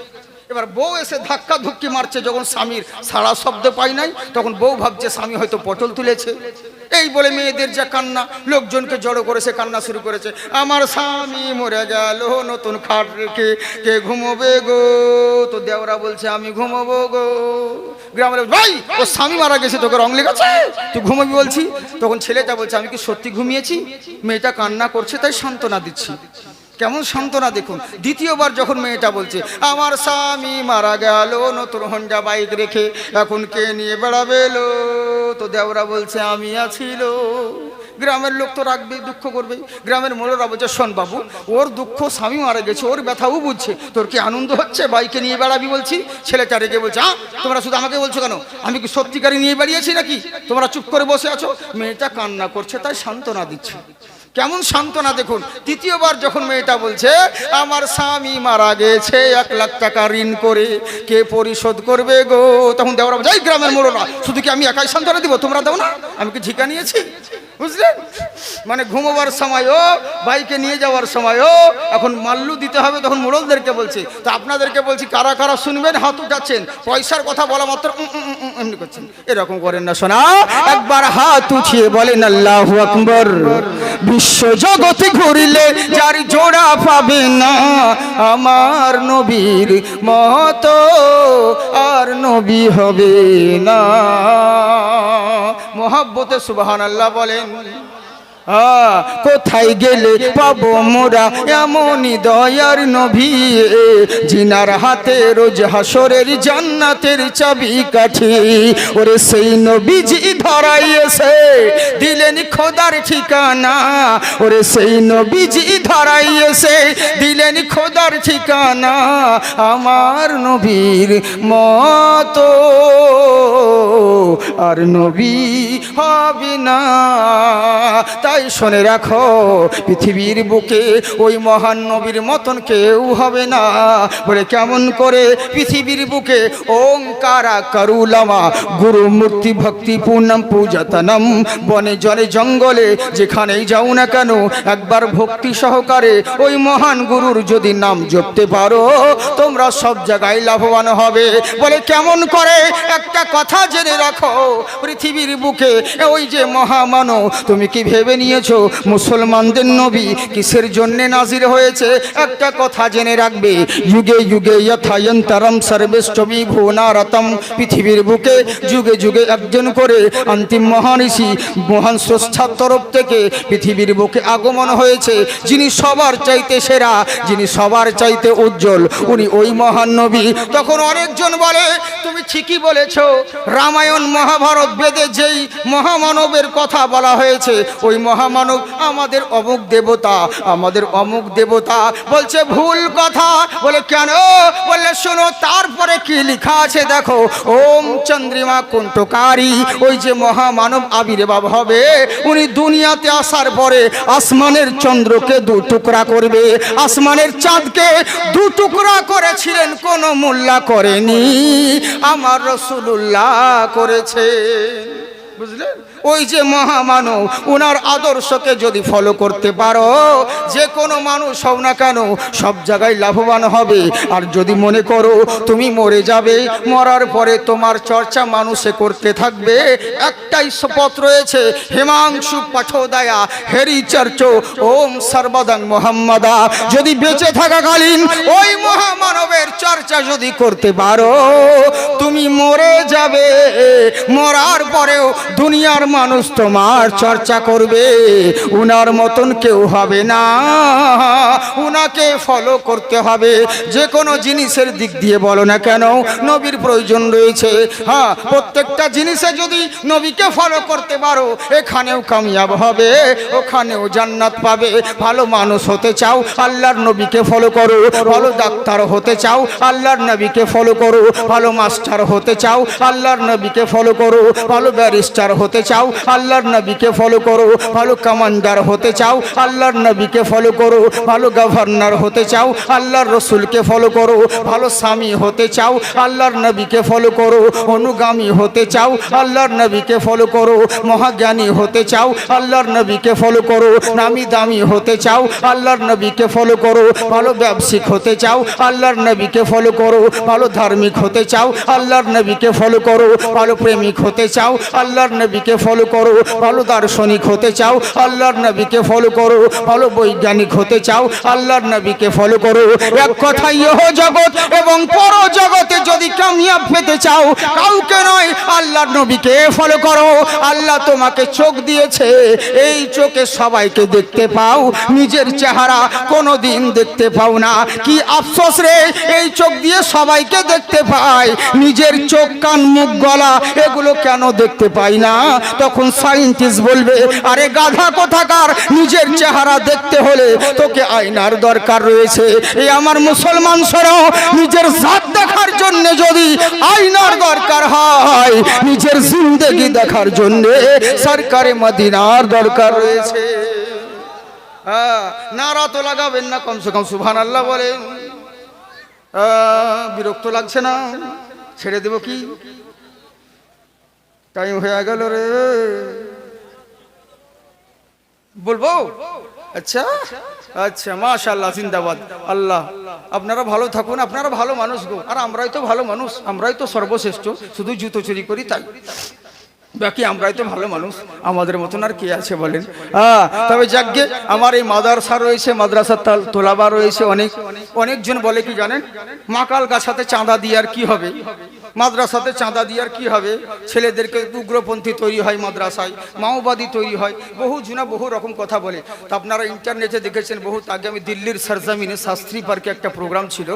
এবার বউ এসে ধাক্কা ধুক্কি মারছে, যখন স্বামীর সারা শব্দ পাই নাই তখন বউ ভাবছে স্বামী হয়তো পটল তুলেছে। এই বলে মেয়েদের যা কান্না, লোকজনকে জড়ো করেছে, কান্না শুরু করেছে। আমার স্বামী মরে গেল, নতুন খাট রেখে কে ঘুমোবে গো? তো দেওরা বলছে আমি ঘুমোবো গো। গ্রামের ভাই ও স্বামী মারা গেছে, তোকে রং লেগেছে, তুই ঘুমোবি বলছি। তখন ছেলেটা বলছে আমি কি সত্যি ঘুমিয়েছি? মেয়েটা কান্না করছে তাই সান্ত্বনা দিচ্ছি। কেমন সান্ত্বনা দেখুন। দ্বিতীয়বার যখন মেয়েটা বলছে আমার স্বামী মারা গেল নতুন হন্ডা বাইক রেখে, এখন কে নিয়ে বেড়াবে এলো, তো দেওরা বলছে আমি আছিল। গ্রামের লোক তো রাখবে, দুঃখ করবে। গ্রামের মোড়রা বলছে শোন বাবু, ওর দুঃখ স্বামী মারা গেছে, ওর ব্যথাও বুঝছে, তোর কি আনন্দ হচ্ছে বাইকে নিয়ে বেড়াবি বলছি? ছেলেটা রেগে বলছে তোমরা শুধু আমাকে বলছো কেন, আমি কি সত্যিকারই নিয়ে বেরিয়েছি নাকি, তোমরা চুপ করে বসে আছো? মেয়েটা কান্না করছে, তাই সান্ত্বনা দিচ্ছে। কেমন সান্ত্বনা দেখুন। তৃতীয়বার যখন মেয়েটা বলছে আমার স্বামী মারা গেছে 1 লাখ টাকা ঋণ করে, কে পরিশোধ করবে গো, তখন দেওরা বলছে এই গ্রামের মোড়রা শুধু কি আমি একাই সান্ত্বনা দিব, তোমরা দাও না, আমি কি ঝিকা নিয়েছি? বুঝলেন? মানে ঘুমোবার সময়ও বাইকে নিয়ে যাওয়ার সময়ও এখন মাল্লু দিতে হবে, তখন মোড়লদেরকে বলছে। তো আপনাদেরকে বলছি কারা কারা শুনবেন হাত উঠাচ্ছেন, পয়সার কথা বলা মাত্র এমনি করছেন, এরকম করেন না শোনা। একবার হাত উঠিয়ে বলেন আল্লাহু আকবার। বিশ্ব জগতে ঘুরিলে যার জোড়া পাবে না, আমার নবীর মতো আর নবী হবে না। মোহাব্বতে সুবহানাল্লাহ বলেন। কোথায় গেলে পাবো মোরা এমনই দয়ার নবী, জিনার হাতে রোজ হাসরের জান্নাতের চাবি কাঠি। ওরে সেই নবীজি ধরাইয়েছে দিলেন খোদার ঠিকানা, ওরে সেই নবীজি ধরাইয়েছে দিলেন খোদার ঠিকানা, আমার নবীর মতো আর নবী হবে না। তাই শুনে রাখো পৃথিবীর বুকে ওই মহান নবীর মতন কেউ হবে না। বলে কেমন করে পৃথিবীর বুকে ওঙ্কারা করুলামা গুরু মূর্তি ভক্তি পূর্ণম পূজাতনম, বনে জলে জঙ্গলে যেখানেই যাও না কেন একবার ভক্তি সহকারে ওই মহান গুরুর যদি নাম জপতে পারো তোমরা সব জায়গায় লাভবান হবে। বলে কেমন করে, একটা কথা জেনে রাখো পৃথিবীর বুকে ওই যে মহামানব, তুমি কি ভেবে নিয়েছো মুসলমানদের নবী কিসের জন্যে নাজির হয়েছে? একটা কথা জেনে রাখবে, যুগে যুগে যথায়ন্তরম সর্বেষ্টমী ভুবনারতম, পৃথিবীর বুকে যুগে যুগে একজন করে অন্তিম মহান ঋষি মহান স্রষ্টার তরফ থেকে পৃথিবীর বুকে আগমন হয়েছে, যিনি সবার চাইতে সেরা, যিনি সবার চাইতে উজ্জ্বল, উনি ওই মহান নবী। তখন অনেকজন বলে তুমি ঠিকই বলেছো, রামায়ণ মহাভারত বেদে যেই মহামানবের কথা বলা হয়েছে ওই মহামানব আমাদের অমুক দেবতা, আমাদের অমুক দেবতা। বলছে ভুল কথা। বলে কেন? বললে শোনো তারপরে কি লেখা আছে দেখো, ওম চন্দ্রিমা কুণ্ঠকারী, ওই যে মহামানব আবির্ভাব হবে উনি দুনিয়াতে আসার পরে আসমানের চন্দ্রকে 2 টুকরা করবে, আসমানের চাঁদকে 2 টুকরা করেছিলেন, কোন মোল্লা করেনি, আমার রাসূলুল্লাহ করেছে। বুঝলেন? ওই যে মহামানব ওনার আদর্শকে যদি ফলো করতে পারো যে কোনো মানুষ হও না কেন সব জায়গায় লাভবান হবে। আর যদি মনে করো তুমি মরে যাবে, মরার পরে তোমার চর্চা মানুষে করতে থাকবে, একটাই শপথ রয়েছে, হিমাংশু পাঠোদয়া হেরি চর্চ ওম সর্বদাং মোহাম্মদা। যদি বেঁচে থাকাকালীন ওই মহামানবের চর্চা যদি করতে পারো তুমি মরে যাবে, মরার পরেও দুনিয়ার মানুষ তোমার চর্চা করবে, উনার মতন কেউ হবে না, উনাকে ফলো করতে হবে। যে কোনো জিনিসের দিক দিয়ে বলো না কেন নবীর প্রয়োজন রয়েছে। হ্যাঁ, প্রত্যেকটা জিনিসে যদি নবীকে ফলো করতে পারো এখানেও কামিয়াব হবে, ওখানেও জান্নাত পাবে। ভালো মানুষ হতে চাও আল্লাহর নবীকে ফলো করো, ভালো ডাক্তার হতে চাও আল্লাহর নবীকে ফলো করো, ভালো মাস্টার হতে চাও আল্লাহর নবীকে ফলো করো, ভালো ব্যারিস্টার হতে চাও আল্লাহর নবীকে ফলো করো, ভালো কমান্ডার হতে চাও আল্লাহর নবীকে ফলো করো, ভালো গভর্নর হতে চাও আল্লাহর রসুলকে ফলো করো, ভালো স্বামী হতে চাও আল্লাহর নবীকে ফলো করো, অনুগামী হতে চাও আল্লাহর নবীকে ফলো করো, মহাজ্ঞানী হতে চাও আল্লাহর নবীকে ফলো করো, নামি দামি হতে চাও আল্লাহর নবীকে ফলো করো, ভালো ব্যবসায়িক হতে চাও আল্লাহর নবীকে ফলো করো, ভালো ধার্মিক হতে চাও আল্লাহর নবীকে ফলো করো, ভালো প্রেমিক হতে চাও আল্লাহর নবীকে ফলো করো, ভালো দার্শনিক হতে চাও আল্লাহর নবীকে ফলো করো, ভালো বৈজ্ঞানিক হতে চাও আল্লাহর নবীকে ফলো করো। এক কথায় ইহ জগৎ এবং পর জগতে যদি কামিয়াব পেতে চাও কাউকে নয় আল্লাহর নবীকে ফলো করো। আল্লাহ তোমাকে চোখ দিয়েছে, এই চোখে সবাইকে দেখতে পাও, নিজের চেহারা কোনোদিন দেখতে পাও না। কি আফসোস রে, এই চোখ দিয়ে সবাইকে দেখতে পাই, নিজের চোখ কান মুখ গলা এগুলো কেন দেখতে পাই না? তখন সায়েন্টিস্ট বলবে আরে গাধা কোথাকার, নিজের চেহারা দেখতে হলে তোকে আয়নার দরকার রয়েছে। এই আমার মুসলমান শোনো, নিজের জাত দেখার জন্য যদি আয়নার দরকার হয়, নিজের জিন্দেগি দেখার জন্য সরকারে মদিনার দরকার রয়েছে। নারা তো লাগাবেন না, কমসে কম সুবহানাল্লাহ বলেন। বিরক্ত লাগছে না? ছেড়ে দেব কি? টাইম হয়ে গেল রে, বলবো? আচ্ছা আচ্ছা, মাশাআল্লাহ, জিন্দাবাদ। আল্লাহ আপনারা ভালো থাকুন, আপনারা ভালো মানুষ গো, আর আমরাই তো ভালো মানুষ, আমরাই তো সর্বশ্রেষ্ঠ, শুধু জুতো চুরি করি তাই, বাকি আমরাই তো ভালো মানুষ, আমাদের মতন আর কে আছে বলেন? তবে যাকগে আমার এই মাদ্রাসা রয়েছে, মাদ্রাসার তোলাবা রয়েছে, অনেকজন বলে কি জানেন, মাকাল গাছাতে চাঁদা দিয়ে আর কি হবে, মাদ্রাসাতে চাঁদা দিয়ে আর কি হবে, ছেলেদেরকে উগ্রপন্থী তৈরি হয়, মাদ্রাসায় মাওবাদী তৈরি হয়, বহু জনা বহু রকম কথা বলে। তো আপনারা ইন্টারনেটে দেখেছেন, বহুত আগে আমি দিল্লির সরজমিনে শাস্ত্রী পার্কে একটা প্রোগ্রাম ছিল,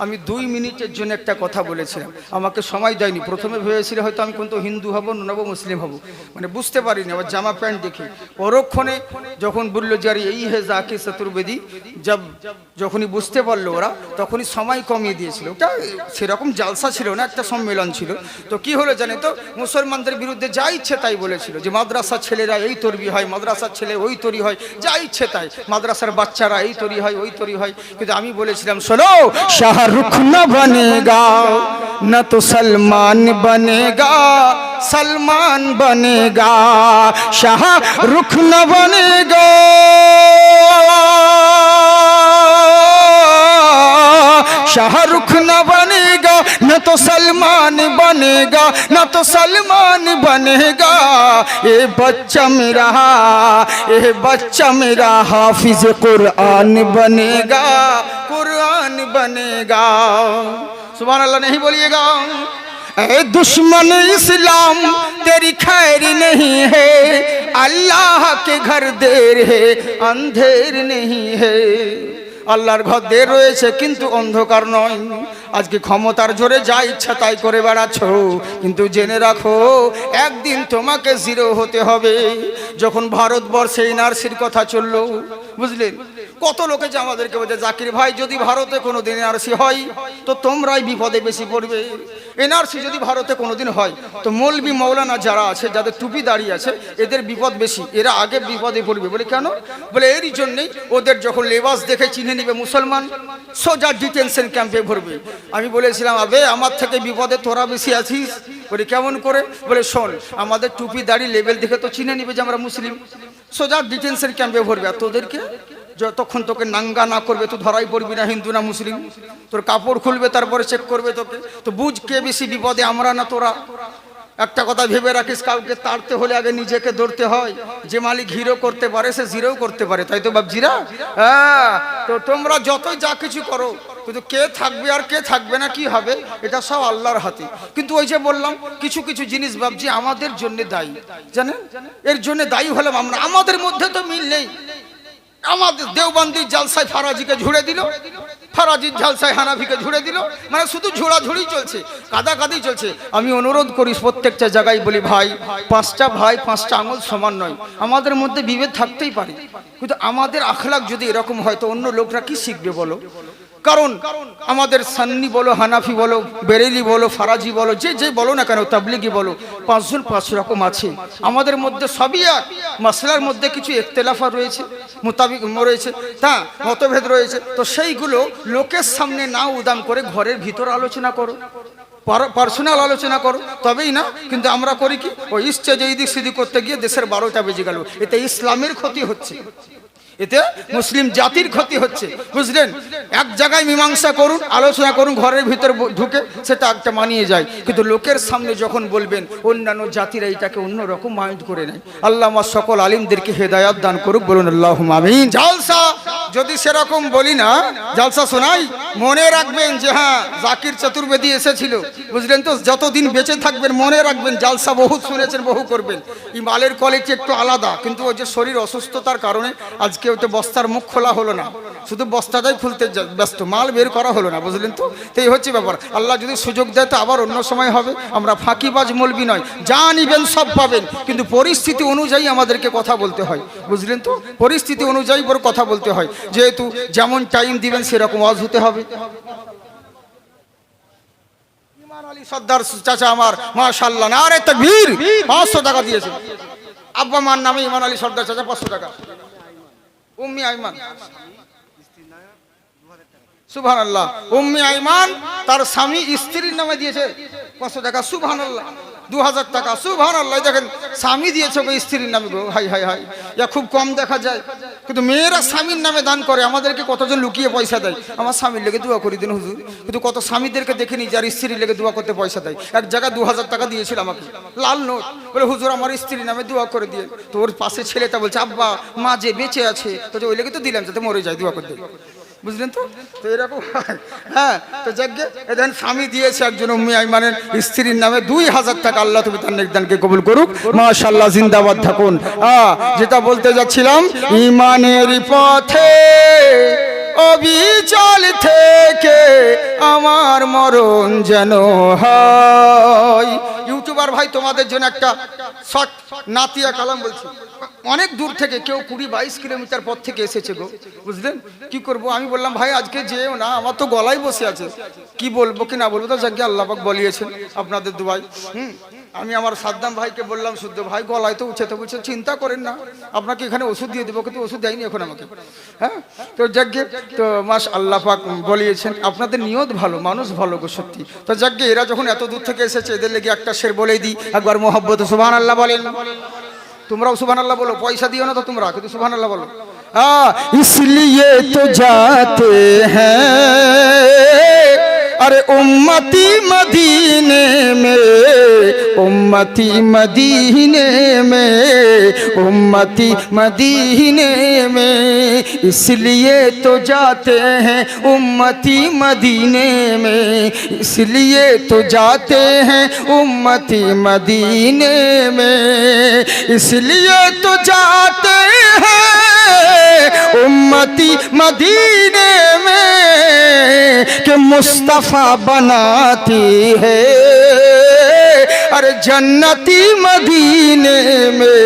আমি 2 মিনিটের জন্য একটা কথা বলেছিলাম, আমাকে সময় দেয়নি। প্রথমে ভেবেছিল হয়তো আমি কিন্তু হিন্দু হব না মুসলিম হব, মানে বুঝতে পারিনি, আবার জামা প্যান্ট দেখে পরক্ষণে যখন বললো যে আরে এই হে জাকি চতুর্বেদী, যখনই বুঝতে পারলো ওরা, তখনই সময় কমিয়ে দিয়েছিল। ওটা সেরকম জালসা ছিল না, একটা সম্মেলন ছিল। তো কি হলো জানে তো, মুসলমানদের বিরুদ্ধে যা ইচ্ছে তাই বলেছিল, যে মাদ্রাসার ছেলেরা এই তৈরি হয়, মাদ্রাসার ছেলে ওই তৈরি হয়, যা ইচ্ছে তাই, মাদ্রাসার বাচ্চারা এই তৈরি হয় ওই তৈরি হয়। কিন্তু আমি বলেছিলাম শোনো, শাহরুখ না বনেগা না তো সলমান বনেগা, सलमान बनेगा, शाहरुख न बनेगा, शाहरुख न बनेगा, न तो सलमान बनेगा, न तो सलमान बनेगा। ये बच्चा मेरा हाफिज कुरान बनेगा, कुरान बनेगा। सुभान अल्लाह नहीं बोलिएगा? ए दुश्मन इस्लाम तेरी खैर नहीं है, अल्लाह के घर देर है अंधेर नहीं है। আল্লাহর ঘর দের রয়েছে কিন্তু অন্ধকার নয়। আজকে ক্ষমতার জোরে যা ইচ্ছা তাই করে বেড়াচ্ছ, কিন্তু জেনে রাখো একদিন তোমাকে জিরো হতে হবে। যখন ভারতবর্ষে এনআরসির কথা চললো, বুঝলেন, কত লোকে যে আমাদেরকে বলছে জাকির ভাই যদি ভারতে কোনোদিন এনআরসি হয় তো তোমরাই বিপদে বেশি পড়বে। এনআরসি যদি ভারতে কোনোদিন হয় তো মৌলবি মৌলানা যারা আছে, যাদের টুপি দাঁড়িয়ে আছে, এদের বিপদ বেশি, এরা আগে বিপদে পড়বে। বলে কেন? বলে এরই জন্যেই ওদের যখন লেবাস দেখে চিনে নিবে মুসলমান, সোজা ডিটেনশন ক্যাম্পে ভরবে। আমি বলেছিলাম আবে আমার থেকে বিপদে তোরা বেশি আছিস। বলে কেমন করে? বলে শোন, আমাদের টুপি দাড়ি লেভেল দেখে তো চিনে নিবে যে আমরা মুসলিম, সোজা ডিটেনশন ক্যাম্পে ভরবে। আর তোদেরকে যতক্ষণ তোকে নাঙ্গা না করবে তো ধরাই পড়বি না হিন্দু না মুসলিম, তোর কাপড় খুলবে তারপরে চেক করবে তোকে। তো বুঝ কে বেশি বিপদে, আমরা না তোরা। একটা কথা ভেবে রাখিস, কাউকে তাড়তে হলে আগে নিজেকে ধরতে হয়। যে মালিক হিরো করতে পারে সে জিরো করতে পারে, তাই তো বাপজিরা? হ্যাঁ, তো তোমরা যতই যা কিছু করো, কিন্তু কে থাকবে আর কে থাকবে না কি হবে এটা সব আল্লাহর হাতে। কিন্তু ওই যে বললাম কিছু কিছু জিনিস বাপজি আমাদের জন্য দায়ী, জানেন? এর জন্য দায়ী হলাম আমরা, আমাদের মধ্যে তো মিল নেই। আমাদের দেওবন্দির জালসায় ফারাজিকে ঝুড়ে দিল, ফারাজির জালসায় হানাফিকে ঝুড়ে দিল, মানে শুধু ঝোড়াঝুড়ি চলছে, কাদাকাদি চলছে। আমি অনুরোধ করি প্রত্যেকটা জায়গায় বলি, ভাই পাঁচটা আঙুল সমান নয়, আমাদের মধ্যে বিভেদ থাকতেই পারে, কিন্তু আমাদের আখলাক যদি এরকম হয় তো অন্য লোকরা কি শিখবে বলো? কারণ আমাদের সান্নি বলো, হানাফি বলো, বেরেলি বলো, ফারাজি বলো, যে বলো না কেন, তাবলিগি বলো, 5 জন 5 রকম আছে। আমাদের মধ্যে সবই এক, মাসলার মধ্যে কিছু ইখতিলাফ রয়েছে, মোতাবিক রয়েছে, তা মতভেদ রয়েছে। তো সেইগুলো লোকের সামনে না উদাম করে ঘরের ভিতর আলোচনা করো, পার্সোনাল আলোচনা করো, তবেই না। কিন্তু আমরা করি কি, ওই স্টেজে এদিক সেদিক করতে গিয়ে দেশের 12টা বেজে গেল, এতে ইসলামের ক্ষতি হচ্ছে। এতে মুসলিম জাতির ক্ষতি হচ্ছে, বুঝলেন? এক জায়গায় মীমাংসা করুন, আলোচনা করুন, ঘরের ভিতর ঢুকে সেটা একটা মানিয়ে যায়, কিন্তু লোকের সামনে যখন বলবেন অন্যান্য জাতিরা এটাকে অন্যরকম মাইন্ড করে নেয়। আল্লাহ আমার সকল আলিমদেরকে হেদায়াত দান করুক, বলুন আল্লাহুম্মা আমিন। জালসা যদি সেরকম বলি না, জালসা শোনাই, মনে রাখবেন যে হ্যাঁ জাকির চতুর্বেদী এসেছিল, বুঝলেন তো? যতদিন বেঁচে থাকবেন মনে রাখবেন জালসা বহুত শুনেছেন, বহু করবেন। এই মালের কোয়ালিটি একটু আলাদা, কিন্তু ওই যে শরীর অসুস্থতার কারণে আজকে ওইটা বস্তার মুখ খোলা হলো না, শুধু বস্তাটাই খুলতে ব্যস্ত, মাল বের করা হলো না, বুঝলেন তো? তো এই হচ্ছে ব্যাপার। আল্লাহ যদি সুযোগ দেয় তো আবার অন্য সময় হবে। আমরা ফাঁকিবাজ মৌলবি নয়, যা নিবেন সব পাবেন, কিন্তু পরিস্থিতি অনুযায়ী আমাদেরকে কথা বলতে হয়, বুঝলেন তো? পরিস্থিতি অনুযায়ী বড় কথা বলতে হয়, যেহেতু যেমন টাইম দিবেন সেরকম ওয়াজ হতে হবে। ইমান আলী সর্দার চাচা আমার মাশাআল্লাহ, নারে তাকবীর, 500 টাকা দিয়েছে। আব্বা মার নামে ইমান আলী সর্দার চাচা 500 টাকা। উম্মি আইমান, সুবহানাল্লাহ, উম্মি আইমান তার স্বামী স্ত্রীর নামে দিয়েছে 500 টাকা, সুবহানাল্লাহ। 2000 টাকা, সুবহানাল্লাহ। দেখেন স্বামী দিয়েছে ওই স্ত্রীর নামে, গো হাই হাই হাই, ইয়া খুব কম দেখা যায়, কিন্তু মেয়েরা স্বামীর নামে দান করে। আমাদেরকে কতজন লুকিয়ে পয়সা দেয়, আমার স্বামীর লেগে দোয়া করে দিন হুজুর, কিন্তু কত স্বামীদেরকে দেখিনি যার স্ত্রীর লেগে দোয়া করতে পয়সা দেয়। এক জায়গায় 2000 টাকা দিয়েছিল আমাকে, লাল নোট, বলে হুজুর আমার স্ত্রীর নামে দোয়া করে দিয়ে। তো ওর পাশে ছেলেটা বলছে আব্বা মা যে বেঁচে আছে, তো ওই লেগে তো দিলাম যাতে মরে যায়, দোয়া করে দিই, বুঝলেন তো? তো এরকম হ্যাঁ। তো যাকে এদেন স্বামী দিয়েছে একজন উম্মি আইমানের স্ত্রীর নামে 2000 টাকা। আল্লাহ তুমি তার নেকদানকে কবুল করুক, মাশাআল্লাহ, জিন্দাবাদ থাকুন। যেটা বলতে যাচ্ছিলাম, ইমানের পথে অবিচল থেকে আমার মরণ যেন হয়। ইউটিউবার ভাই তোমাদের জন্য একটা শর্ট নাতিয়া কালাম বলছি। অনেক দূর থেকে, কেউ 20-22 কিলোমিটার পথ থেকে এসেছে গো, বুঝলেন? কি করব? আমি বললাম ভাই আজকে যেও না, আমার তো গলায় বসে আছে, কি বলবো কি না বলবো, তো যাকে আল্লাহ পাক বলিয়েছেন আপনাদের দুয়ায়। আমি আমার সাদ্দাম ভাইকে বললাম, শুদ্ধ ভাই গলায় তো উঠে, তো বলছে চিন্তা করেন না, আপনাকে এখানে ওষুধ দিয়ে দেবো, কিন্তু ওষুধ দেয়নি এখন আমাকে। হ্যাঁ, তো যাকে তো মাস আল্লাহ পাক বলিয়েছেন, আপনাদের নিয়ত ভালো, মানুষ ভালো গো সত্যি। তো যাকে এরা যখন এত দূর থেকে এসেছে, এদের লেগে একটা শের বলেই দিই, একবার মোহাব্বতে সুবহানাল্লাহ বলেন। তোমরাও সুবহানাল্লাহ বলো, পয়সা দিও না তো তোমরা, কিন্তু সুবহানাল্লাহ বলো। इसलिए तो जाते हैं अरे उम्मती मदीने में, उम्मती मदीने में, उम्मती मदीने में, इसलिए तो जाते हैं उम्मती मदीने में, इसलिए तो जाते हैं उम्मती मदीने में, इसलिए तो जाते हैं उम्मती मदीने में कि मुस्तफ़ा बनाती है अरे जन्नती मदीने में,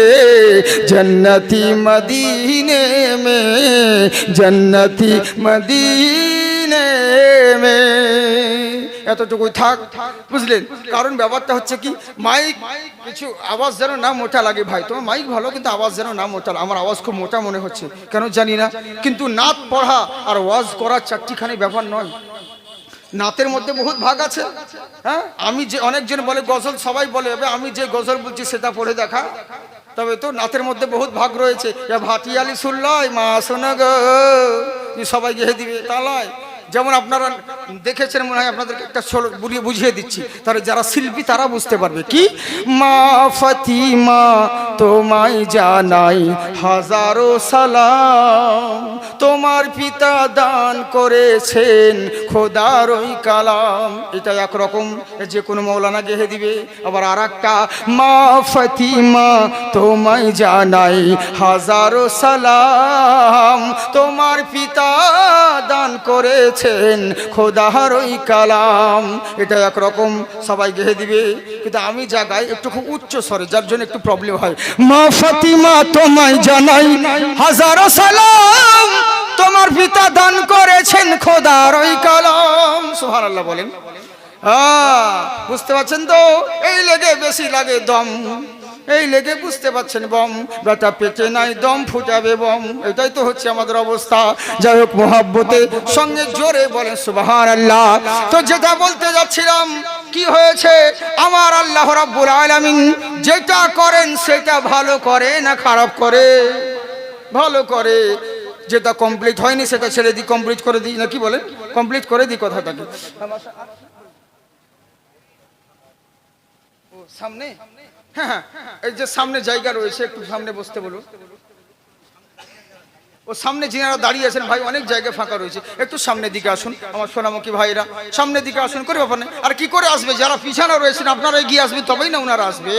जन्नती मदीने में, जन्नती मदीने में। এতটুকুই থাক, বুঝলেন? কারণ ব্যাপারটা হচ্ছে কি, মাইক কিছু আওয়াজ যেন না মোটা লাগে। ভাই তোমার মাইক ভালো, কিন্তু আওয়াজ যেন না মোটা। আমার আওয়াজ খুব মোটা মনে হচ্ছে, কেন জানি না, কিন্তু নাত পড়া আর ওয়াজ করা চারটিখানি ব্যাপার নয়। নাতের মধ্যে বহুত ভাগ আছে। হ্যাঁ, আমি যে অনেকজন বলে গজল, সবাই বলে আমি যে গজল বলছি সেটা পড়ে দেখা, তবে তো নাতের মধ্যে বহুত ভাগ রয়েছে। ভাটিয়ালি শুনলয় মা শোনা গো, সবাই গেহে দিবে তা নয়। যেমন আপনারা দেখেছেন মনে হয়, আপনাদেরকে একটা বুঝিয়ে দিচ্ছি, তারা যারা শিল্পী তারা বুঝতে পারবে। কি মা ফাতিমা তোমায় জানাই হাজারো সালাম, তোমার পিতা দান করেছেন খোদার ওই কালাম। এটা একরকম, যে কোনো মৌলানা গেহে দিবে। আবার আর একটা, মা ফাতিমা তোমায় জানাই হাজারো সালাম, তোমার পিতা দান করেছেন খোদার ওই কালাম। এটা একরকম, সবাই গেহে দিবে, কিন্তু আমি যা গাই একটু খুব উচ্চ স্বরে, যার জন্য একটু প্রবলেম হয়। মা ফাতিমা তোমায় জানাই হাজারো সালাম, তোমার পিতা দান করেছেন খোদার ওই কালাম। সুবহানাল্লাহ বলেন। বুঝতে পারছেন তো? এই লেগে বেশি লাগে দম, এই লেগে বুঝতে পারছেন বম, বেটা পেটে নাই দম ফুটাবে বম। এটাই তো হচ্ছে আমাদের অবস্থা। যাই হোক, মুহাব্বতের সঙ্গে জোরে বলেন সুবহানাল্লাহ। তো যেটা বলতে যাচ্ছিলাম, কি হয়েছে, আমার আল্লাহ রাব্বুল আলামিন যেটা করেন সেটা ভালো করে না খারাপ করে? ভালো করে। যেটা কমপ্লিট হয়নি সেটা ছেড়ে দিই, কমপ্লিট করে দিই, না কি বলেন? কমপ্লিট করে দিই কথাটাকে। সামনে, হ্যাঁ হ্যাঁ, এই যে সামনে জায়গা রয়েছে, একটু সামনে বসতে বলুন। ও সামনে যিনারা দাঁড়িয়ে আছেন ভাই, অনেক জায়গা ফাঁকা রয়েছে, একটু সামনের দিকে আসুন আমার সোনামুখী ভাইরা, সামনের দিকে আসুন। করে ব্যাপার নেই। আর কি করে আসবে? যারা পিছনে রয়েছেন আপনারা এগিয়ে আসবেন, তবেই না ওনারা আসবে।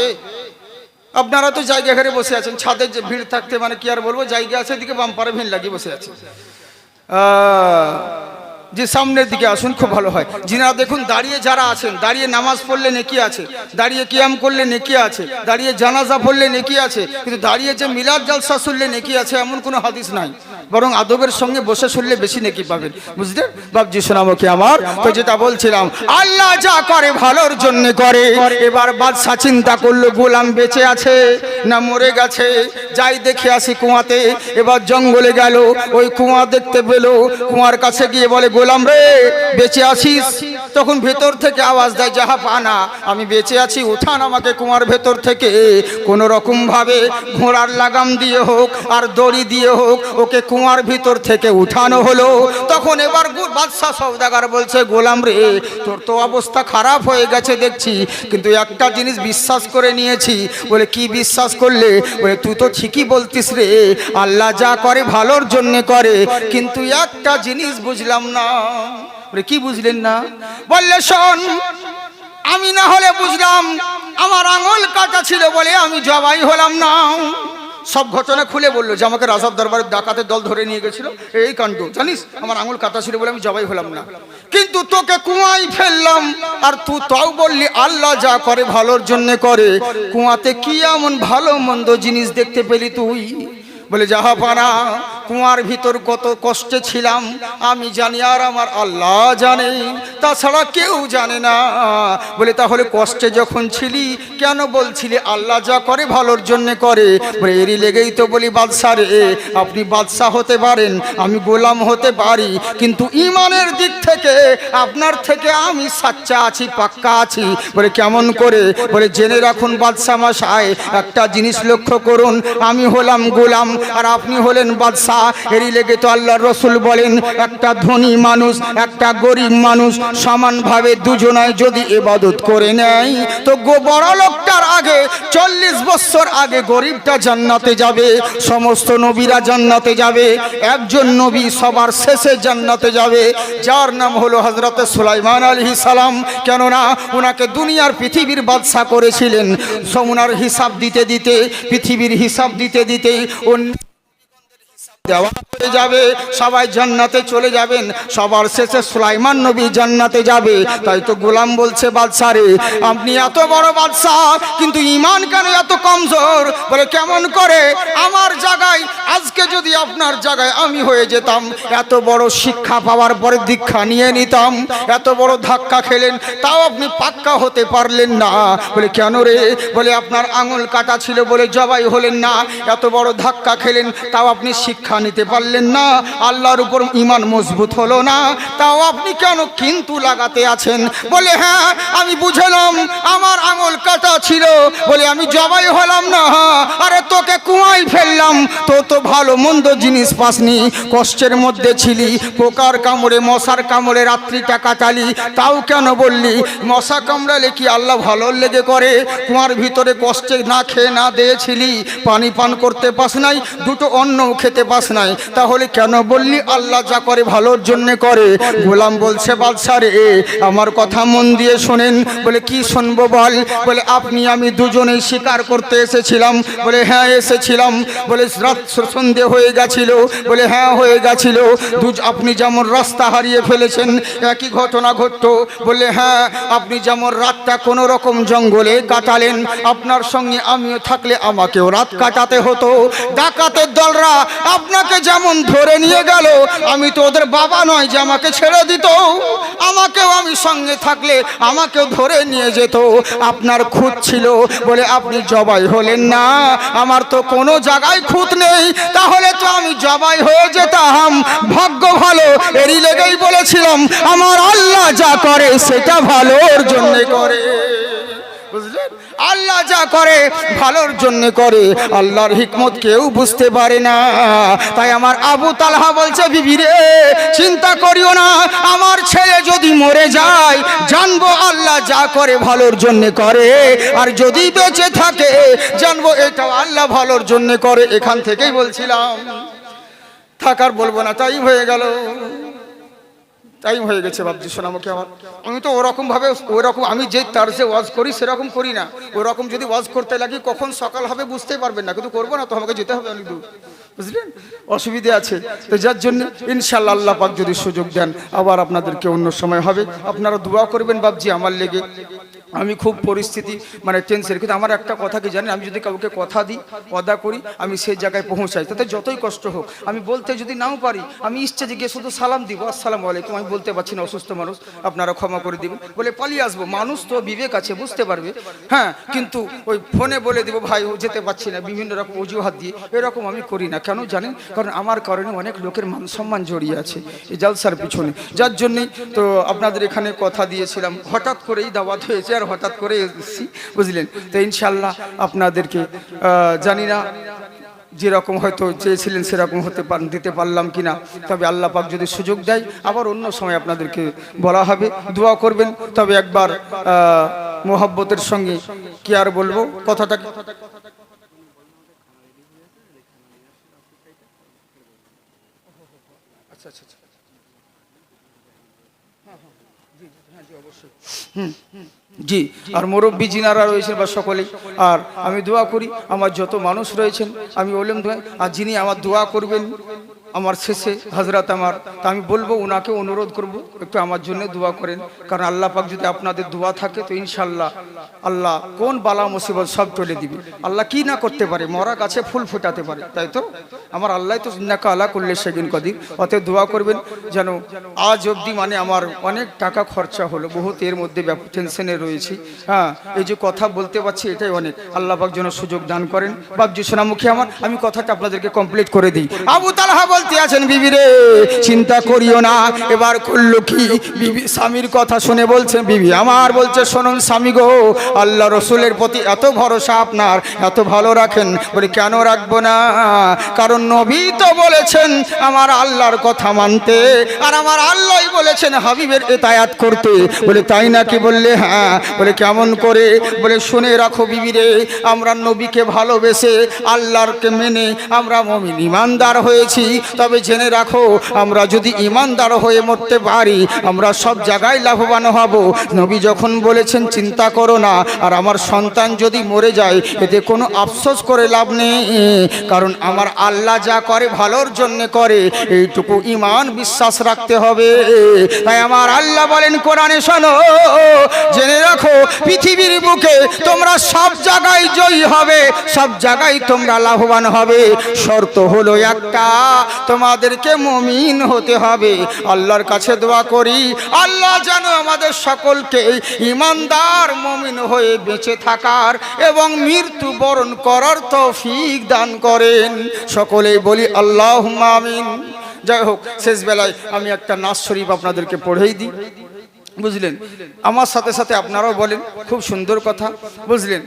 আপনারা তো জায়গা ঘরে বসে আছেন, ছাদের যে ভিড় থাকতে মানে কি আর বলবো, জায়গা আছে, এদিকে বাম্পারে ভিড় লাগিয়ে বসে আছে। যে সামনের দিকে আসুন, খুব ভালো হয়। যিনারা দেখুন দাঁড়িয়ে যারা আছেন, দাঁড়িয়ে নামাজ পড়লে নেকি আছে, দাঁড়িয়ে কিয়াম করলে নেকি আছে, দাঁড়িয়ে জানাজা পড়লে নেকি আছে, কিন্তু দাঁড়িয়ে যে মিলাদ জালসা শুনলে নেকি আছে এমন কোনো হাদিস নাই। বরং আদবের সঙ্গে বসে শুনলে বেশি নেকি পাবেন, বুঝলেন বাপজি সোনামুখী আমার? তো যেটা বলছিলাম, আল্লাহ যা করে ভালোর জন্য করে। এবার বাদশা চিন্তা করলো গোলাম বেঁচে আছে না মরে গেছে, যাই দেখে আসি কুয়াতে। এবার জঙ্গলে গেল, ওই কুয়া দেখতে পেল, কুয়ার কাছে গিয়ে বলে, গোলাম রে বেঁচে আছিস? তখন ভেতর থেকে আওয়াজ দেয়, যাহা পানা, আমি বেঁচে আছি, উঠান আমাকে কুয়ার ভেতর থেকে। কোনো রকম ভাবে ঘোড়ার লাগাম দিয়ে হোক আর দড়ি দিয়ে হোক ওকে কুয়ার ভিতর থেকে উঠানো হলো। তখন এবার বাদশা সওদাগর বলছে, গোলাম রে তোর তো অবস্থা খারাপ হয়ে গেছে দেখছি, কিন্তু একটা জিনিস বিশ্বাস করে নিয়েছি। বলে কি বিশ্বাস করলে? বলে তুই তো ঠিকই বলতিস রে, আল্লাহ যা করে ভালোর জন্য করে, কিন্তু একটা জিনিস বুঝলাম না। বলে কি বুঝলেন না? বললে শোন, আমি না হলে বুঝলাম আমার আঙুল কাটা ছিল বলে আমি জবাই হলাম না। সব ঘটনা খুলে বললো যে আমাকে রাজার দরবারের ডাকাতের দল ধরে নিয়ে গেছিল, এই কাণ্ড জানিস, আমার আঙুল কাটা ছিল বলে আমি জবাই হলাম না, কিন্তু তোকে কুয়ায় ফেললাম আর তুই তাও বললি আল্লাহ যা করে ভালোর জন্য করে। কুয়াতে কি এমন ভালো মন্দ জিনিস দেখতে পেলি তুই? বলে যাহা পানা, কুয়ার ভিতর কত কষ্টে ছিলাম আমি জানি, আর আমার আল্লাহ জানে, তাছাড়া কেউ জানে না। বলে তাহলে কষ্টে যখন ছিলি কেন বলছিলি আল্লাহ যা করে ভালোর জন্য করে? বলে এরই লেগেই তো বলি বাদশা রে, আপনি বাদশা হতে পারেন, আমি গোলাম হতে পারি, কিন্তু ইমানের দিক থেকে আপনার থেকে আমি সাচ্চা আছি, পাক্কা আছি। বলে কেমন করে? বলে জেনে রাখুন বাদশা মশাই, একটা জিনিস লক্ষ্য করুন, আমি হলাম গোলাম আর আপনি হলেন বাদশা। এরই লেগে তো আল্লাহর রসুল বলেন, একটা ধনী মানুষ একটা গরিব মানুষ সমানভাবে দুজনায় যদি ইবাদত করে নেয়, তো বড় লোকটার আগে 40 বছর আগে গরিবটা জান্নাতে যাবে। সমস্ত নবীরা জান্নাতে যাবে, একজন নবী সবার শেষে জান্নাতে যাবে, যার নাম হলো হযরতে সুলাইমান আলাইহিস সালাম। কেননা ওনাকে দুনিয়ার পৃথিবীর বাদশা করেছিলেন। ওনার হিসাব দিতে দিতে, পৃথিবীর হিসাব দিতে দিতে দেওয়া হয়ে যাবে, সবাই জান্নাতে চলে যাবেন, সবার শেষে সুলাইমান নবী জান্নাতে যাবে। তাই তো গোলাম বলছে, বাদশা রে আপনি এত বড় বাদশা, কিন্তু ঈমান কেন এত কমজোর? বলে কেমন করে? আমার জায়গায় আজকে যদি আপনার জায়গায় আমি হয়ে যেতাম, এত বড় শিক্ষা পাওয়ার পরে দীক্ষা নিয়ে নিতাম, এত বড় ধাক্কা খেলেন তাও আপনি পাক্কা হতে পারলেন না। বলে কেন রে? বলে আপনার আঙুল কাটা ছিল বলে জবাই হলেন না, এত বড় ধাক্কা খেলেন তাও আপনি শিক্ষা নিতে পারলেন না, আল্লাহর উপর ঈমান মজবুত হলো না, তাও আপনি কেন কিন্তু লাগাতে আছেন? বলে হ্যাঁ আমি বুঝলাম আমার আঙুল কাটা ছিল বলে আমি জবাই হলাম না, আরে তোকে কুয়ায় ফেললাম তো তো ভালো মন্দ জিনিস পাসনি, কষ্টের মধ্যে ছিলি, পোকার কামড়ে মশার কামড়ে রাত্রিটা কাটালি, তাও কেন বললি মশা কামড়ালে কি আল্লাহ ভালো লেগে করে? কুয়ার ভিতরে কষ্টে না খেয়ে না দিয়েছিলি, পানি পান করতে পাস নাই, দুটো অন্নও খেতে পাস নাই, তাহলে কেন বললি আল্লাহ যা করে ভালোর জন্য করে? গোলাম বলছে, বাদশা রে আমার কথা মন দিয়ে শোনেন। বলে কি শুনবো বল? বলে আপনি আমি দুজনেই শিকার করতে এসেছিলাম। বলে হ্যাঁ এসেছিলাম। বলে রাত সন্ধে হয়ে গেছিল? বলে হ্যাঁ হয়ে গেছিল। আপনি যেমন রাস্তা হারিয়ে ফেলেছেন একই ঘটনা ঘটতো। বলে হ্যাঁ আপনি যেমন রাতটা কোনো রকম জঙ্গলে কাটালেন, আপনার সঙ্গে আমিও থাকলে আমাকেও রাত কাটাতে হতো। ডাকাতের দলরা আপনাকে যেমন ধরে নিয়ে গেল, আমি তো ওদের বাবা নয় যে আমাকে ছেড়ে দিত, আমাকেও আমি সঙ্গে থাকলে আমাকেও ধরে নিয়ে যেত। আপনার খুঁত ছিল বলে আপনি জবাই হলেন না, আমার তো কোনো জায়গায় খুঁত নেই, তাহলে তো আমি জবাই হয়ে যেতাম। ভাগ্য ভালো, এরই লেগেই বলেছিলাম আমার আল্লাহ যা করে সেটা ভালোর জন্য করে। বুঝলেন? আল্লাহ যা করে ভালোর জন্য করে, আল্লাহর হিকমত কেউ বুঝতে পারে না। তাই আমার আবু তালহা বলছে, বিবি রে চিন্তা করিও না, আমার ছেলে যদি মরে যায় জানবো আল্লাহ যা করে ভালোর জন্য করে, আর যদি বেঁচে থাকে জানবো এটাও আল্লাহ ভালোর জন্য করে। এখান থেকেই বলছিলাম, থাকার বলবো না, তাই হয়ে গেল, টাইম হয়ে গেছে। বাবজি সোনামুখী আমার, আমি তো ওরকম ভাবে ওরকম আমি যে তার্জে ওয়াজ করি সেরকম করি না। ওরকম যদি ওয়াজ করতে লাগি কখন সকাল হবে বুঝতেই পারবেন না, কিন্তু করবো না তো আমাকে যেতে হবে অনেক দূর, বুঝলেন? অসুবিধে আছে, তো যার জন্য ইনশাআল্লাহ আল্লাহ পাক যদি সুযোগ দেন আবার আপনাদেরকে অন্য সময় হবে। আপনারা দোয়া করবেন বাবজি আমার লেগে। আমি খুব পরিস্থিতি মানে টেনশন, কিন্তু আমার একটা কথা কি জানেন, আমি যদি কাউকে কথা দিই ওয়াদা করি আমি সেই জায়গায় পৌঁছাই, তাতে যতই কষ্ট হোক। আমি বলতে যদি নাও পারি আমি স্টেজে গিয়ে শুধু সালাম দিব, আসসালামু আলাইকুম, আমি বলতে পারছি না, অসুস্থ মানুষ আপনারা ক্ষমা করে দিবেন বলে পালিয়ে আসবো। মানুষ তো বিবেক আছে, বুঝতে পারবে, হ্যাঁ, কিন্তু ওই ফোনে বলে দিব ভাই যেতে পারছি না বিভিন্ন রকম অজুহাত দিয়ে, এরকম আমি করি না। কেন জানেন? কারণ আমার কারণে অনেক লোকের মান সম্মান জড়িয়ে আছে এই জালসার পিছনে, যার জন্যই তো আপনাদের এখানে কথা দিয়েছিলাম, হঠাৎ করেই দাওয়াত হয়েছে আর হঠাৎ করে এসেছি, বুঝলেন? তো ইনশাআল্লাহ আপনাদেরকে জানি না যেরকম হয়তো চেয়েছিলেন সেরকম দিতে পারলাম কিনা, তবে আল্লাহ পাক যদি সুযোগ দেয় আবার অন্য সময় আপনাদেরকে বলা হবে, দোয়া করবেন। তবে একবার মোহাব্বতের সঙ্গে কি আর বলবো কথাটা, আচ্ছা আচ্ছা আচ্ছা, জি, আর মুরব্বী যিনারা রয়েছেন বা সকলেই, আর আমি দোয়া করি আমার যত মানুষ রয়েছেন, আমি বললাম দোয়া, আর যিনি আমার দোয়া করবেন আমার শেষে হযরত আমার, তা আমি বলবো ওনাকে অনুরোধ করব একটু আমার জন্য দোয়া করেন। কারণ আল্লাহ পাক যদি আপনাদের দোয়া থাকে তো ইনশাআল্লাহ আল্লাহ কোন বালা মুসিবত সব চলে দিবে। আল্লাহ কি না করতে পারে, মরা গাছে ফুল ফোটাতে পারে, তাই তো আমার আল্লাহ তো ইন্নাকা আলা কুল্লি শাইইন কাদির। অতএব দোয়া করবেন যেন আজ অবধি মানে আমার অনেক টাকা খরচা হলো, বহুত এর মধ্যে টেনশনে রয়েছি, হ্যাঁ, এই যে কথা বলতে পারছি এটাই অনেক, আল্লাহ পাক যেন সুযোগ দান করেন। বাবজি সোনামুখী আমার, আমি কথাটা আপনাদেরকে কমপ্লিট করে দিই। আবু তালহা বলতে আছেন, বিবি রে চিন্তা করিও না। এবার করলো কি, বিবি স্বামীর কথা শুনে বলছে, বিবি আমার বলছে, শুনুন স্বামী গো, আল্লাহ রসুলের প্রতি এত ভরসা আপনার, এত ভালো রাখেন, বলে কেন রাখবো না, কারণ নবী তো বলেছেন আমার আল্লাহর কথা মানতে, আর আমার আল্লাহই বলেছেন হাবিবের ইতায়াত করতে। বলে তাই নাকি? বললে হ্যাঁ। বলে কেমন করে? বলে শুনে রাখো বিবি রে, আমরা নবীকে ভালোবেসে আল্লাহরকে মেনে আমরা মুমিন ইমানদার হয়েছি, তবে জেনে রাখো আমরা যদি ইমানদার হয়ে মরতে পারি আমরা সব জায়গায় লাভবান হব। নবী যখন বলেছেন চিন্তা করো না, আর আমার সন্তান যদি মরে যায় এতে কোনো আফসোস করে লাভ নেই, কারণ আমার আল্লাহ যা করে ভালোর জন্য করে, এইটুকু ঈমান বিশ্বাস রাখতে হবে। তাই আমার আল্লাহ বলেন কোরআনে, শোনো জেনে রাখো পৃথিবীর বুকে তোমরা সব জায়গায় জয়ী হবে, সব জায়গায় তোমরা লাভবান হবে, শর্ত হলো একটা, তোমাদেরকে মুমিন হতে হবে। আল্লাহর কাছে দোয়া করি আল্লাহ যেন আমাদের সকলকে ইমানদার মুমিন হয়ে বেঁচে থাকার এবং মৃত্যু বরণ করার তৌফিক দান করেন। সকলেই বলি আল্লাহুম্মা আমিন। যাই হোক, শেষ বেলায় আমি একটা নাস শরীফ আপনাদেরকে পড়েই দিই, বুঝলেন? আমার সাথে সাথে আপনারাও বলেন, খুব সুন্দর কথা, বুঝলেন?